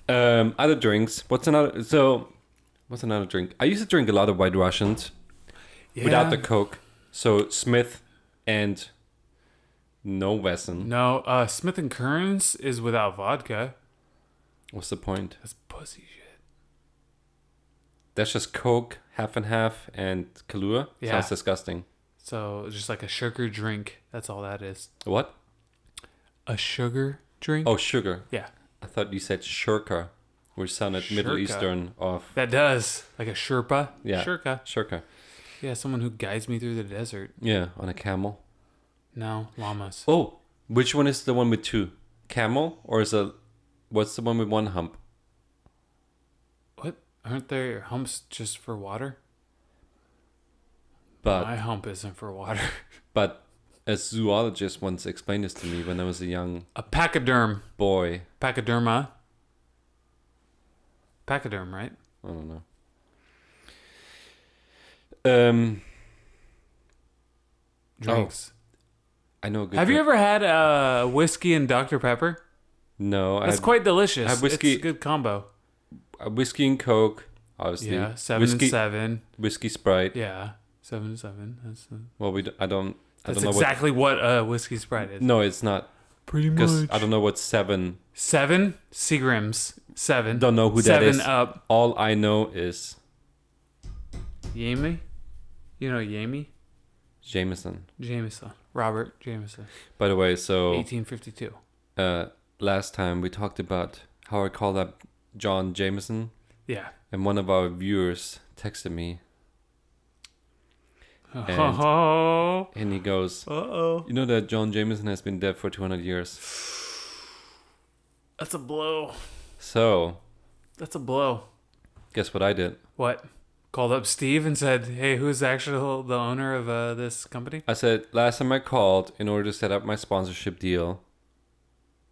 Other drinks. What's another drink? I used to drink a lot of White Russians without the Coke. So Smith and no Wesson. No, Smith and Kearns is without vodka. What's the point? That's pussy shit. That's just Coke, half and half, and Kahlua. Yeah. Sounds disgusting. So it's just like a sugar drink. That's all that is. What? A sugar drink? Oh, sugar. Yeah. I thought you said shurka, which sounded Middle Shurka. Eastern off. That does. Like a Sherpa? Yeah. Shurka. Shurka. Yeah, someone who guides me through the desert. Yeah, on a camel. No, llamas. Oh, which one is the one with two? Camel or what's the one with one hump? What? Aren't there humps just for water? But My hump isn't for water. but a zoologist once explained this to me when I was a young A pachyderm. boy. Pachyderma. Pachyderm, right? I don't know. Drinks. I know a good Have you drink. ever had whiskey and Dr. Pepper? No, That's I quite delicious. I have whiskey- It's a good combo. had whiskey and Coke, obviously. Yeah, 7 whiskey, and 7. Whiskey Sprite. Yeah, 7 and 7. Well, I don't That's know exactly what whiskey Sprite is. No, it's not. Pretty Because I don't know what 7. 7 Seagrams. 7. Don't know who that 7 is. Up. All I know is Yamie? You know Yamie? Jameson. Jameson. Robert Jameson. By the way, so 1852. last time we talked about how I called up John Jameson, Yeah. and one of our viewers texted me, Oh. and he goes, Uh-oh. "You know that John Jameson has been dead for 200 years." That's a blow. So, That's a blow. guess what I did? What? Called up Steve and said, hey, who's actually the owner of this company? I said, last time I called in order to set up my sponsorship deal,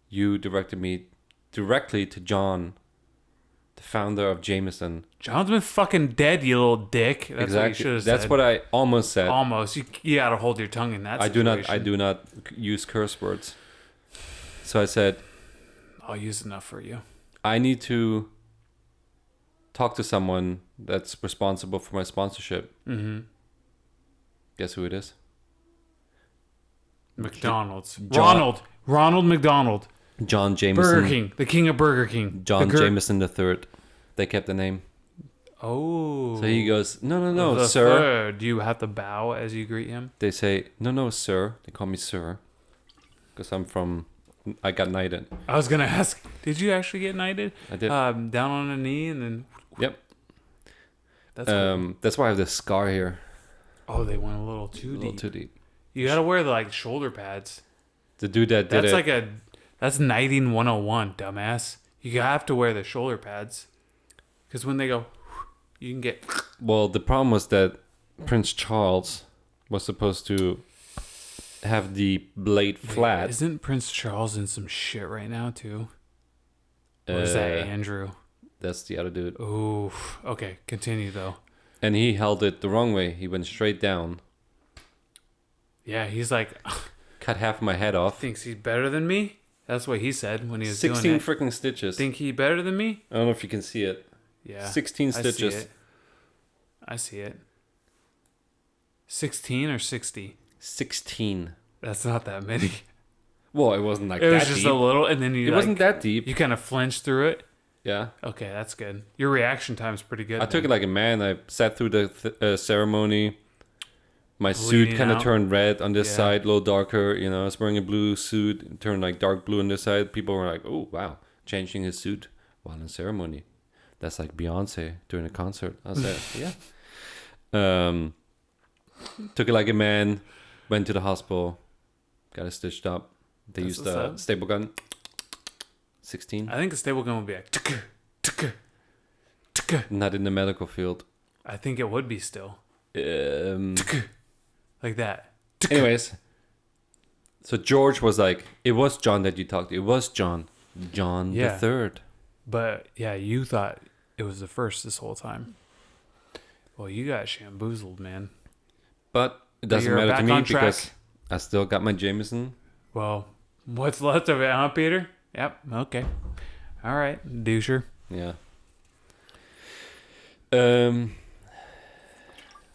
you directed me directly to John, the founder of Jameson. John's been fucking dead, you little dick. That's what you should have said. That's what I almost said. Almost. You gotta hold your tongue in that I situation. do not use curse words. So I said, I'll use enough for you. I need to talk to someone that's responsible for my sponsorship. Mm-hmm. Guess who it is? McDonald's. John- Ronald McDonald. John Jameson. Burger King. The king of Burger King. John Jameson III. They kept the name. Oh. So he goes, no, The sir. third. Do you have to bow as you greet him? They say, no, sir. They call me sir. Because I got knighted. I was gonna ask, did you actually get knighted? I did. Down on a knee and then. Yep. That's cool. That's why I have this scar here. Oh, they went a little too A little deep. too deep. You gotta wear the shoulder pads. The dude that did it. That's knighting 101, dumbass. You have to wear the shoulder pads, because when they go, you can get. Well, the problem was that Prince Charles was supposed to have the blade flat. Isn't Prince Charles in some shit right now too? Or is that Andrew? That's the other dude. Ooh. Okay, continue though. And he held it the wrong way. He went straight down. Yeah, he's like, Cut half my head off. thinks he's better than me. That's what he said when he was 16 doing it. freaking stitches. Think he better than me? I don't know if you can see it. Yeah. 16 stitches. I see it. 16 or 60? 16. That's not that many. Well, it wasn't like It that was just deep. a little, and then you It wasn't that deep. You kind of flinched through it. Yeah. Okay, that's good. Your reaction time's pretty good. I took it like a man. I sat through the ceremony. My suit Bleeding kind of out. turned red on this Yeah. side, a little darker. You know, I was wearing a blue suit. It turned like dark blue on this side. People were like, "Oh, wow, changing his suit while in ceremony. That's like Beyonce during a concert." I said, "Yeah." Took it like a man. Went to the hospital. Got it stitched up. They That's used what's a up. staple gun. 16. I think a stable gun would be like, tuka, tuka, tuka. Not in the medical field. I think it would be still. Like that. Anyways, so George was like, it was John that you talked to. It was John. John Yeah. the third. But yeah, you thought it was the first this whole time. Well, you got shamboozled, man. But it doesn't You're matter back to me on track. because I still got my Jameson. Well, what's left of it, huh, Peter? Yep. Okay. All right, doucher. Yeah.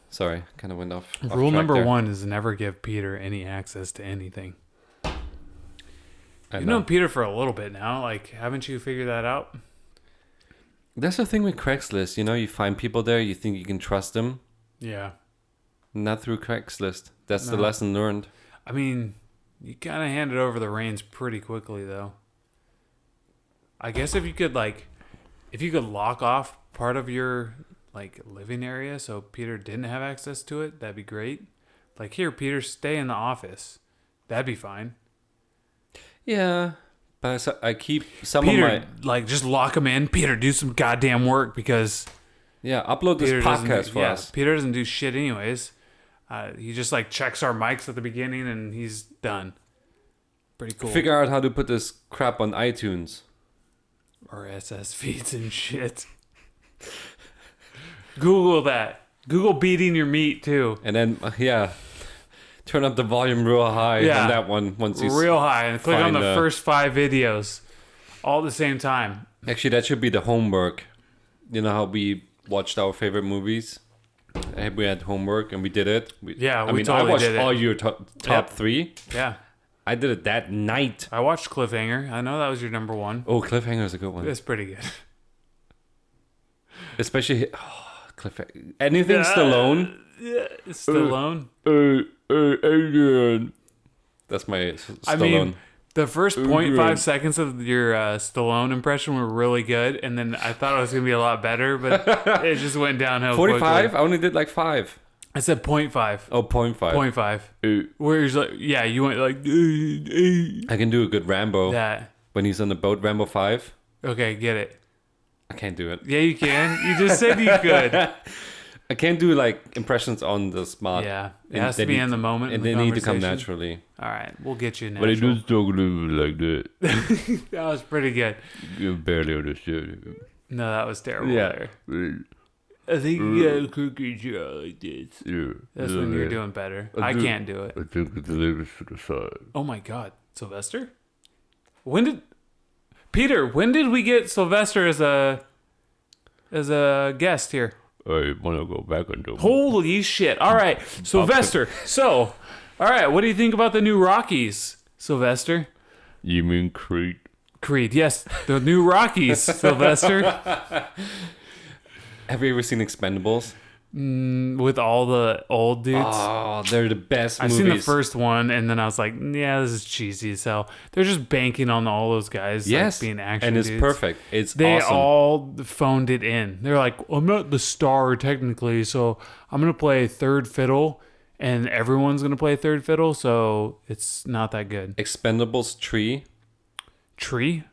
Sorry, kind of went off. Rule track number there. 1 is never give Peter any access to anything. I You've know. known Peter for a little bit now. Like, haven't you figured that out? That's the thing with Craigslist. You know, you find people there, you think you can trust them. Yeah. Not through Craigslist. That's the No. lesson learned. I mean, you kind of handed over the reins pretty quickly, though. I guess if you could lock off part of your living area so Peter didn't have access to it, that'd be great. Like, here, Peter, stay in the office. That'd be fine. Yeah, but I keep some Peter, of my just lock him in. Peter, do some goddamn work because upload this Peter doesn't podcast do- for yeah, us. Peter doesn't do shit anyways. He just checks our mics at the beginning and he's done. Pretty cool. Figure out how to put this crap on iTunes. RSS feeds and shit. Google that. Google beating your meat too. And then, turn up the volume real high Yeah. on that one once you Real high and click on find the the- first 5 videos all at the same time. Actually, that should be the homework. You know how we watched our favorite movies? We had homework and we did it. Yeah, we I totally watched did it. all your top Yep. 3. Yeah. I did it that night. I watched Cliffhanger. I know that was your number 1. Oh, Cliffhanger is a good one. It's pretty good. Especially Cliffhanger. Anything Stallone? Yeah, it's Stallone. Adrian. That's my Stallone. I mean, the first Oh, 0.5 good. seconds of your Stallone impression were really good, and then I thought it was going to be a lot better, but it just went downhill 45? quickly. I only did 5. I said 0.5. Oh, 0.5. 0.5. Where he's you went I can do a good Rambo. that. When he's on the boat, Rambo 5. Okay, get it. I can't do it. Yeah, you can. You just said you could. I can't do impressions on the spot. Yeah, it And has to they be need- in the moment. And in they the need to come conversation. naturally. All right, we'll get you But I natural. just talk a little bit like that. That was pretty good. You barely understood. No, that was terrible. Yeah. There. I think you got a cookie jar like this. Yeah. That's when you're doing better. I can't do it. I think it's a little to the side. Oh my God, Sylvester? When did we get Sylvester as a guest here? I want to go back and do Holy shit! All right, Sylvester. So, all right, what do you think about the new Rockies, Sylvester? You mean Creed? Creed, yes, the new Rockies, Sylvester, Have you ever seen Expendables? with all the old dudes. Oh, they're the best I've movies. seen the first one, and then I was like, yeah, this is cheesy as hell. They're just banking on all those guys being action and it's dudes. perfect. It's They awesome. all phoned it in. They're like, I'm not the star technically, so I'm going to play third fiddle, and everyone's going to play third fiddle, so it's not that good. Expendables tree. Tree?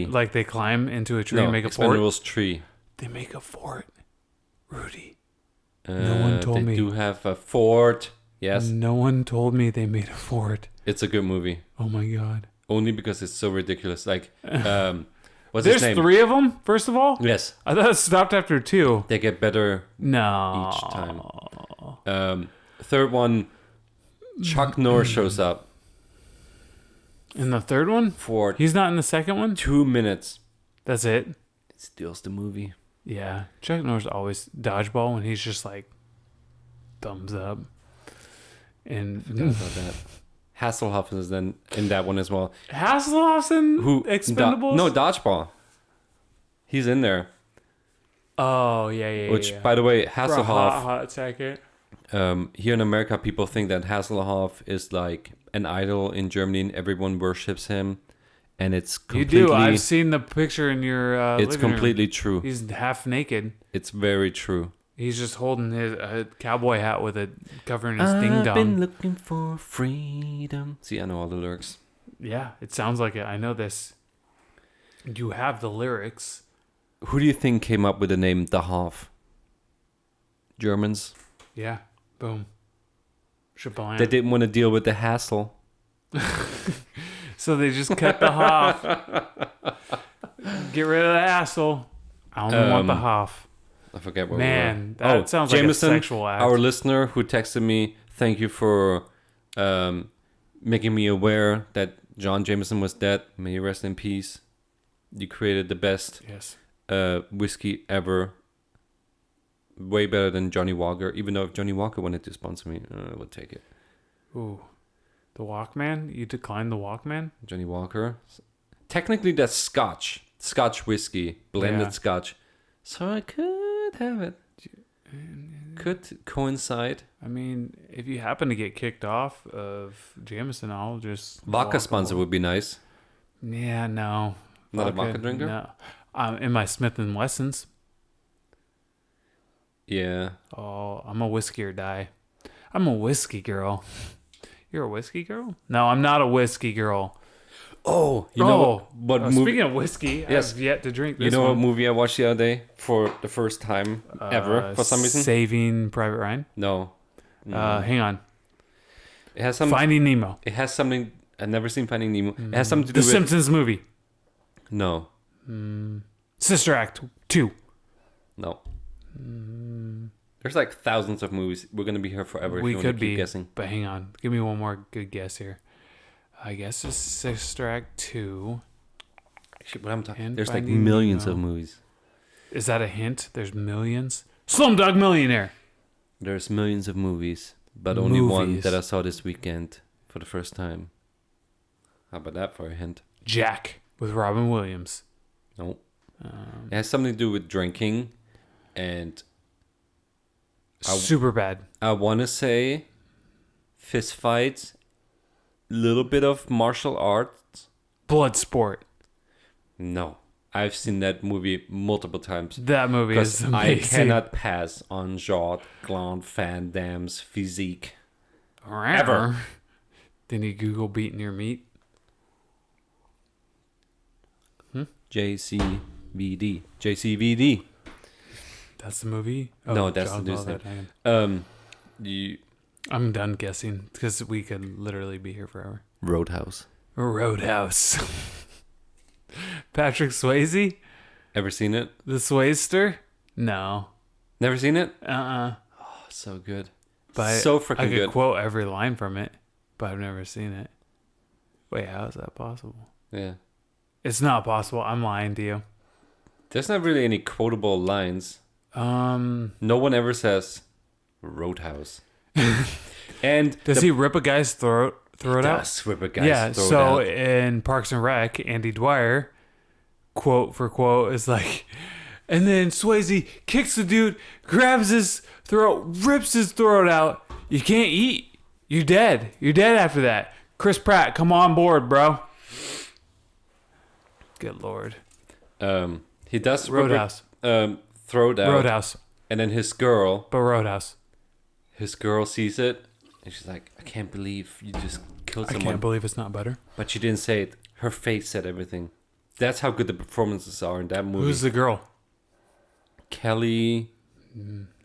Like they climb into a tree No, and make a fort? Expendables tree. They make a fort. Rudy. No one told they me. They do have a fort. Yes, No one told me they made a fort. it's a good movie. Oh my God. Only because it's so ridiculous. What's There's his name? 3 of them, first of all? Yes, I thought it stopped after 2. they get better No. each time. Third one, Chuck Norris shows up In the third one? for He's not in the second one? 2 minutes. That's it? It steals the movie. Yeah, Chuck Norris always dodgeball when he's just like thumbs up. And Forgot about that. Hasselhoff is then in that one as well. Hasselhoff's in Who? Expendables? No, Dodgeball. He's in there. Oh yeah. Which, yeah. by the way, For a Hasselhoff. hot second. Here in America, people think that Hasselhoff is like an idol in Germany, and everyone worships him, and it's You completely. do. I've seen the picture in your. It's living room. completely true. He's half naked. It's very true. He's just holding his cowboy hat with it covering his ding dong. looking for freedom. See, I know all the lyrics. Yeah, it sounds like it. I know this. You have the lyrics. Who do you think came up with the name The Hoff? Germans. Yeah. Boom. Shablam. They didn't want to deal with the hassle. So they just cut the Hoff. Get rid of the hassle. I only want the half. I forget what Man, we were. that sounds like a sexual act. Our listener who texted me, thank you for making me aware that John Jameson was dead. May he rest in peace. You created the best Yes. whiskey ever. Way better than Johnny Walker. Even though if Johnny Walker wanted to sponsor me, I would take it. Ooh. The Walkman? You declined the Walkman? Johnny Walker. Technically, that's Scotch. Scotch whiskey. Blended Yeah. Scotch. So I could have it. Could coincide. I mean, if you happen to get kicked off of Jameson, I'll just... Vodka walk sponsor away. would be nice. Yeah, no. Not a vodka drinker? No. In my Smith & Wessons. Yeah. Oh, I'm a whiskey or die. I'm a whiskey girl. You're a whiskey girl? No, I'm not a whiskey girl. Oh, you know what movie? Speaking of whiskey, Yes. I've yet to drink this You know one. what movie I watched the other day for the first time ever for some reason? Saving Private Ryan. No. Hang on. It has some. Finding Nemo. It has something. I've never seen Finding Nemo. It has something to do The with. Simpsons movie. No. Sister Act 2. No. There's like thousands of movies. We're gonna be here forever. We if you want could to keep be. guessing. But hang on. Give me one more good guess here. I guess it's Sister Act 2. Shit, what I'm talking. And There's like Finding millions Nemo. of movies. Is that a hint? There's millions? Slumdog Millionaire. There's millions of movies, but only one Movies. that I saw this weekend for the first time. How about that for a hint? Jack with Robin Williams. No. It has something to do with drinking, and Super bad. I want to say fist fights, little bit of martial arts. Bloodsport. No, I've seen that movie multiple times. That movie is Because I amazing. cannot pass on Jean-Claude Van Damme's physique. Ever. Then you Google beating your meat. JCVD. JCVD. That's the movie? No, that's the John news Claude thing. Van Damme. You I'm done guessing because we could literally be here forever. Roadhouse. Roadhouse. Patrick Swayze? Ever seen it? The Swayster? No. Never seen it? Uh-uh. Oh, so good. But So I freaking could good. quote every line from it, but I've never seen it. Wait, how is that possible? Yeah. It's not possible. I'm lying to you. There's not really any quotable lines. No one ever says Roadhouse. And Does he rip a guy's throat out? does rip a guy's Yeah, throat so out. in Parks and Rec, Andy Dwyer, quote for quote, is like, and then Swayze kicks the dude, grabs his throat, rips his throat out. You can't eat. You're dead. You're dead after that. Chris Pratt, come on board, bro. Good Lord. He does rip Roadhouse. a throat out. Roadhouse. And then his girl Roadhouse. sees it, and she's like, I can't believe you just killed I someone. can't believe it's not butter. But she didn't say it. Her face said everything. That's how good the performances are in that movie. Who's the girl? Kelly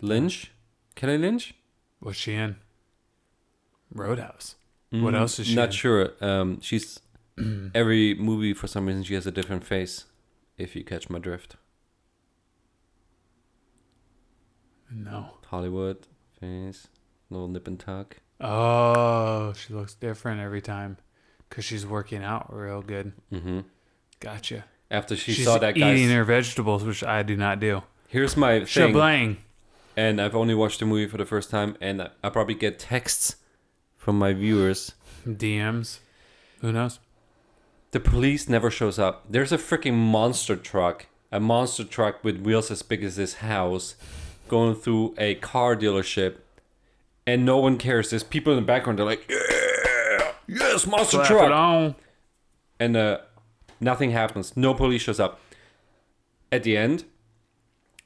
Lynch? Kelly Lynch? What's she in? Roadhouse. What else is she Not in? sure. She's every movie for some reason she has a different face. If you catch my drift. No. Hollywood face, little nip and tuck. Oh, she looks different every time because she's working out real good. Mm-hmm. Gotcha. After she She's saw that eating guy. her vegetables, which I do not do. Here's my thing. Shablang. And I've only watched the movie for the first time, and I probably get texts from my viewers. DMs. Who knows? The police never shows up. There's a freaking monster truck. A monster truck with wheels as big as this house going through a car dealership. And no one cares. There's people in the background. They're like, yeah, yes, monster Slap truck. it on. And nothing happens. No police shows up. At the end,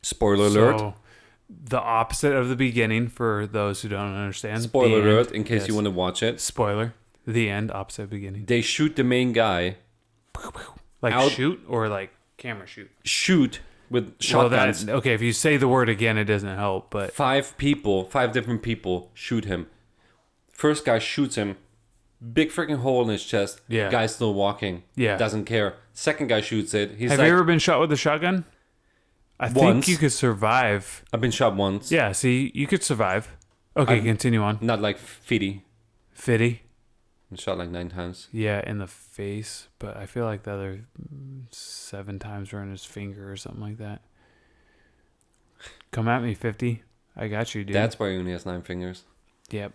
spoiler alert. So, the opposite of the beginning for those who don't understand. Spoiler The alert, end. in case Yes. you want to watch it. Spoiler. The end, opposite of beginning. They shoot the main guy. Like Out- shoot or like camera shoot? Shoot with Well, shotguns. okay, if you say the word again, it doesn't help, but 5 different people shoot him. First guy shoots him. Big freaking hole in his chest. Yeah. Guy's still walking. Yeah. Doesn't care. Second guy shoots it. He's have like, you ever been shot with a shotgun? I Once. think you could survive. I've been shot once. Yeah, see, you could survive. Okay, continue on. Not like Fiddy. Fitty. Been shot like 9 times. Yeah, in the face, but I feel like the other 7 times were in his finger or something like that. Come at me, 50. I got you, dude. That's why he only has 9 fingers. Yep.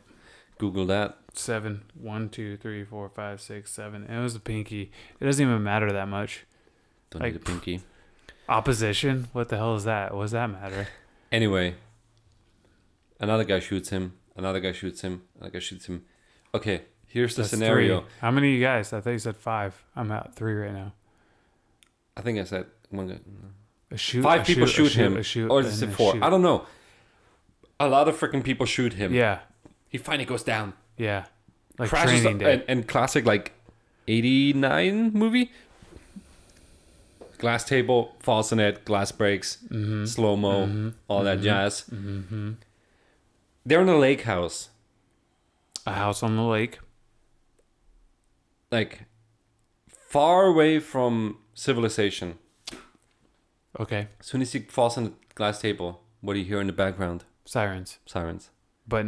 Google that. 7. 1, 2, 3, 4, 5, 6, 7. It was the pinky. It doesn't even matter that much. Don't Like, need a pinky. Opposition? What the hell is that? What does that matter? Anyway, another guy shoots him. Another guy shoots him. Another guy shoots him. Okay, here's the That's scenario. 3. How many of you guys? I thought you said 5. I'm at 3 right now. I think I said one guy. A shoot. 5 a people shoot him. A shoot. Or is it and a 4? shoot. I don't know. A lot of freaking people shoot him. Yeah. He finally goes down. Yeah. Like Crashes Training Day. and classic like 89 movie. Glass table, falls in it, glass breaks, slow-mo, all that jazz. They're in a lake house. A house on the lake. Like far away from civilization. Okay. As soon as he falls on the glass table, what do you hear in the background? Sirens. Sirens. But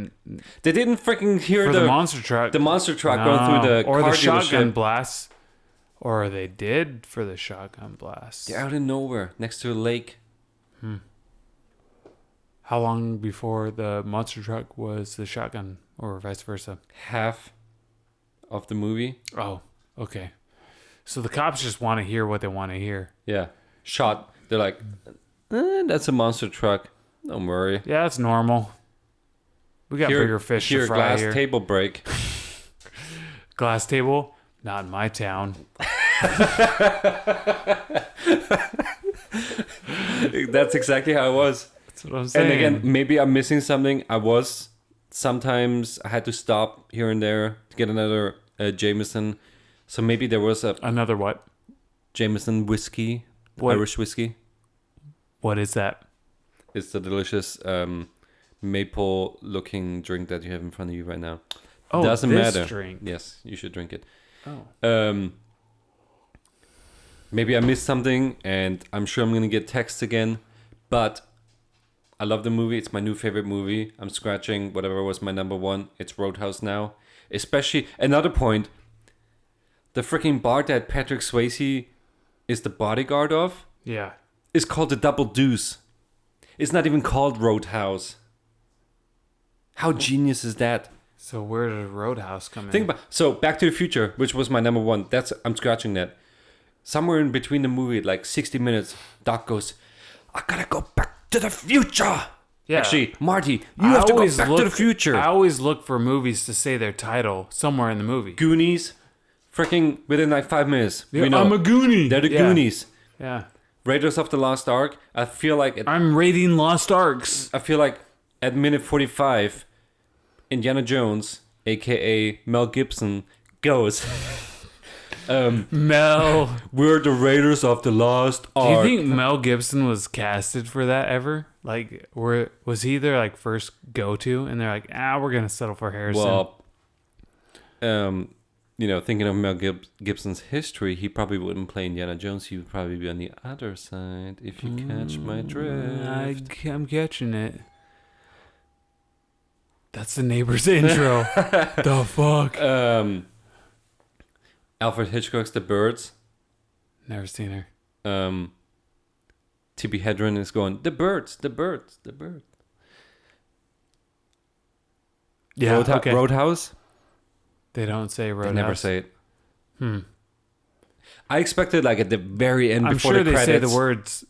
They didn't freaking hear for the monster truck. the monster truck going through the or car the shotgun dealership. blasts. Or they did for the shotgun blasts. They're out in nowhere, next to a lake. How long before the monster truck was the shotgun, or vice versa? Half of the movie. Oh, okay. So the cops just want to hear what they want to hear. Yeah. Shot. They're like, that's a monster truck. Don't worry. Yeah, that's normal. We got bigger fish to fry glass here. table break. Glass table? Not in my town. That's exactly how it was. That's what I'm saying. And again, maybe I'm missing something. Sometimes I had to stop here and there to get another Jameson. So maybe there was a Another what? Jameson whiskey, What? Irish whiskey. What is that? It's the delicious maple-looking drink that you have in front of you right now. Oh, Doesn't this matter. drink. Yes, you should drink it. Oh. Maybe I missed something, and I'm sure I'm gonna get texts again. But I love the movie. It's my new favorite movie. I'm scratching whatever was my number one. It's Roadhouse now. Especially another point. The freaking bar that Patrick Swayze is the bodyguard of Yeah. is called the Double Deuce. It's not even called Roadhouse. How genius is that? So where did Roadhouse come in? Think about so Back to the Future, which was my number one. I'm scratching that. Somewhere in between the movie, like 60 minutes, Doc goes, "I gotta go back to the future." Yeah. Actually, Marty, you have to go back to the future. I always look for movies to say their title somewhere in the movie. Goonies, freaking within like 5 minutes. Yeah, we know I'm a Goonie. they're the Yeah. Goonies. Yeah. Raiders of the Lost Ark. I feel like I'm raiding Lost Arks. at minute 45, Indiana Jones, aka Mel Gibson, goes. Mel. We're the Raiders of the Lost Do you Ark. think Mel Gibson was casted for that ever? Like, was he their like first go-to? And they're like, we're gonna settle for Harrison. Well, thinking of Mel Gibson's history, he probably wouldn't play Indiana Jones. He would probably be on the other side, if you catch my drift. I'm catching it. That's the Neighbors intro. The fuck? Alfred Hitchcock's The Birds. Never seen her. Tippi Hedren is going, the birds, the birds, the birds. Yeah, okay. Roadhouse? They don't say Roadhouse. They never say it. I expected like at the very end I'm before sure the they credits. say the words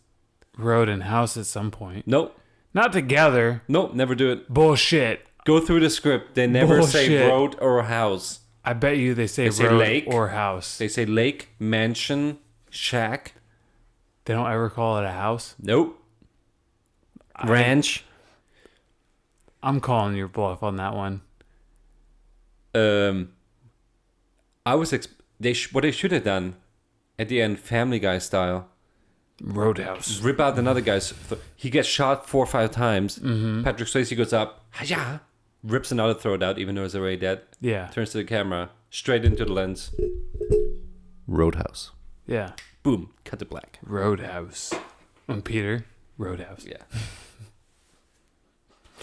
road and house at some point. Nope. Not together. Nope, never do it. Bullshit. Go through the script. They never say Bullshit. road or house. I bet you they say say road lake. or house. They say lake, mansion, shack. They don't ever call it a house. Nope. Ranch. I'm calling your bluff on that one. I was what they should have done at the end, Family Guy style. Roadhouse. Rip out another guy's. He gets shot 4 or 5 times. Mm-hmm. Patrick Swayze goes up, "Hiya!" Rips another throat out, even though he's already dead. Yeah. Turns to the camera, straight into the lens. Roadhouse. Yeah. Boom. Cut to black. Roadhouse. And Peter, Roadhouse. Yeah.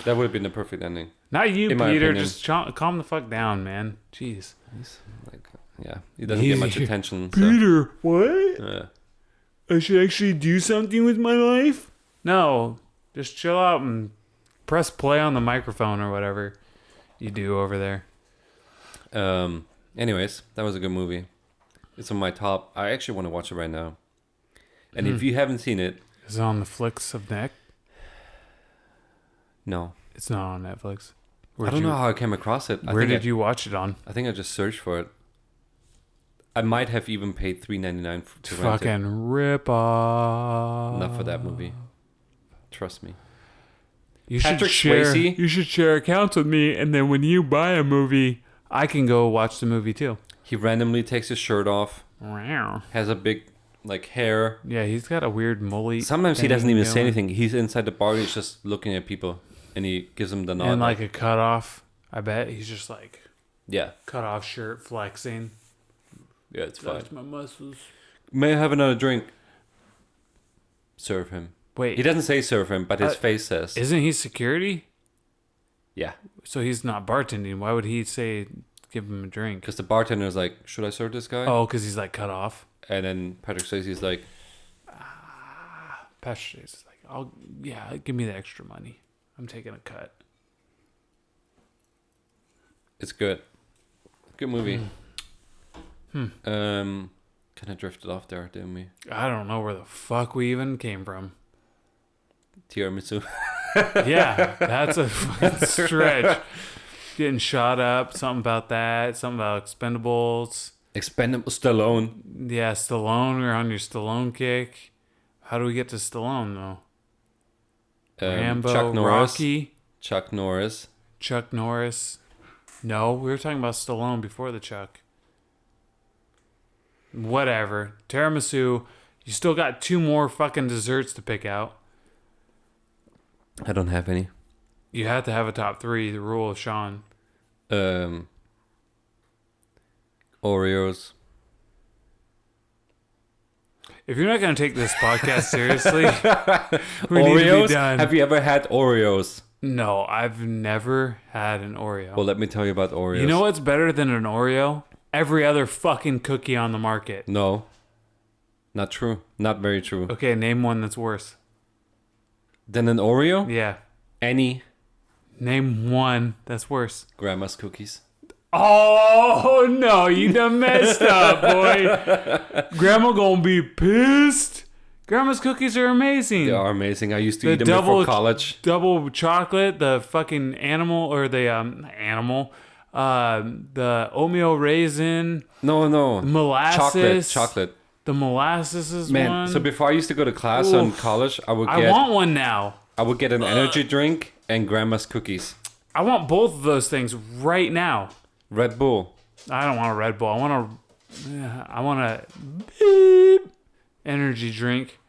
That would have been the perfect ending. Not you, In my Peter. opinion. Just calm the fuck down, man. Jeez. He's like, yeah, he doesn't get much attention. So, Peter, what? yeah. I should actually do something with my life? No. Just chill out and press play on the microphone or whatever you do over there. Anyways, that was a good movie. It's on my top. I actually want to watch it right now. And if you haven't seen it, Is it on the flicks of Nick? no. It's not on Netflix. I don't know how I came across it. Where did you watch it on? I think I just searched for it. I might have even paid $3.99 to rent it. Fucking rip off. Not for that movie. Trust me. You Patrick should share. Swayze? You should share accounts with me, and then when you buy a movie, I can go watch the movie too. He randomly takes his shirt off, Wow. has a big like hair. Yeah, he's got a weird mully. Sometimes he thing doesn't even say going. anything. He's inside the bar. He's just looking at people, and he gives them the nod. And like a cutoff. I bet he's just like yeah, cut off shirt flexing. yeah, it's fine. Flex my muscles. May I have another drink? Serve him. Wait, He doesn't say serve him, but his Uh, face says. isn't he security? Yeah, So he's not bartending. Why would he say give him a drink? because the bartender is like, "Should I serve this guy?" Oh, because he's like cut off. And then Patrick Swayze's like, Patrick is like, give me the extra money. I'm taking a cut. "It's good, good movie." Hmm. Kind of drifted off there, didn't we? I don't know where the fuck we even came from. Tiramisu. Yeah, that's a fucking stretch. Getting shot up, something about that, something about Expendables. Expendable Stallone. Yeah, Stallone, we're on your Stallone kick. How do we get to Stallone, though? Rambo, Chuck Norris. Rocky, Chuck Norris. Chuck Norris. No, we were talking about Stallone before the Chuck. Whatever. Tiramisu. You still got 2 more fucking desserts to pick out. I don't have any. You have to have a top 3, the rule of Sean. Oreos. If you're not going to take this podcast seriously, we need to be Oreos? done. Have you ever had Oreos? No, I've never had an Oreo. Well, let me tell you about Oreos. You know what's better than an Oreo? Every other fucking cookie on the market. No. Not true. Not very true. Okay, name one that's worse. Then an Oreo? Yeah. Any Name one that's worse. grandma's cookies. Oh, no, you done messed up, boy. Grandma gonna be pissed. Grandma's cookies are amazing. They are amazing. I used to The eat them double- before college. Double chocolate, the fucking animal, or the animal, the oatmeal raisin, No. molasses. Chocolate. The molasses is Man, one. so before I used to go to class in Oof. college, I would I want one now. get an energy drink and grandma's cookies. I want both of those things right now. Red Bull. I don't want a Red Bull. I want a beep energy drink.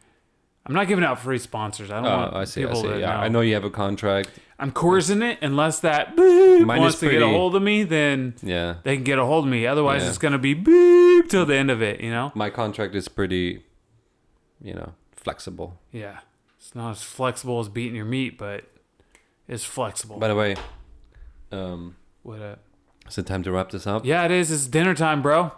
I'm not giving out free sponsors. I don't want I see. people to Yeah, know. I know you have a contract. I'm coursing it unless that beep Mine wants is to get a pretty- hold of me, then Yeah. they can get a hold of me. Otherwise, Yeah. it's going to be beep till the end of it, you know? My contract is pretty, flexible. Yeah. It's not as flexible as beating your meat, but it's flexible. By the way, What is it time to wrap this up? Yeah, it is. It's dinner time, bro.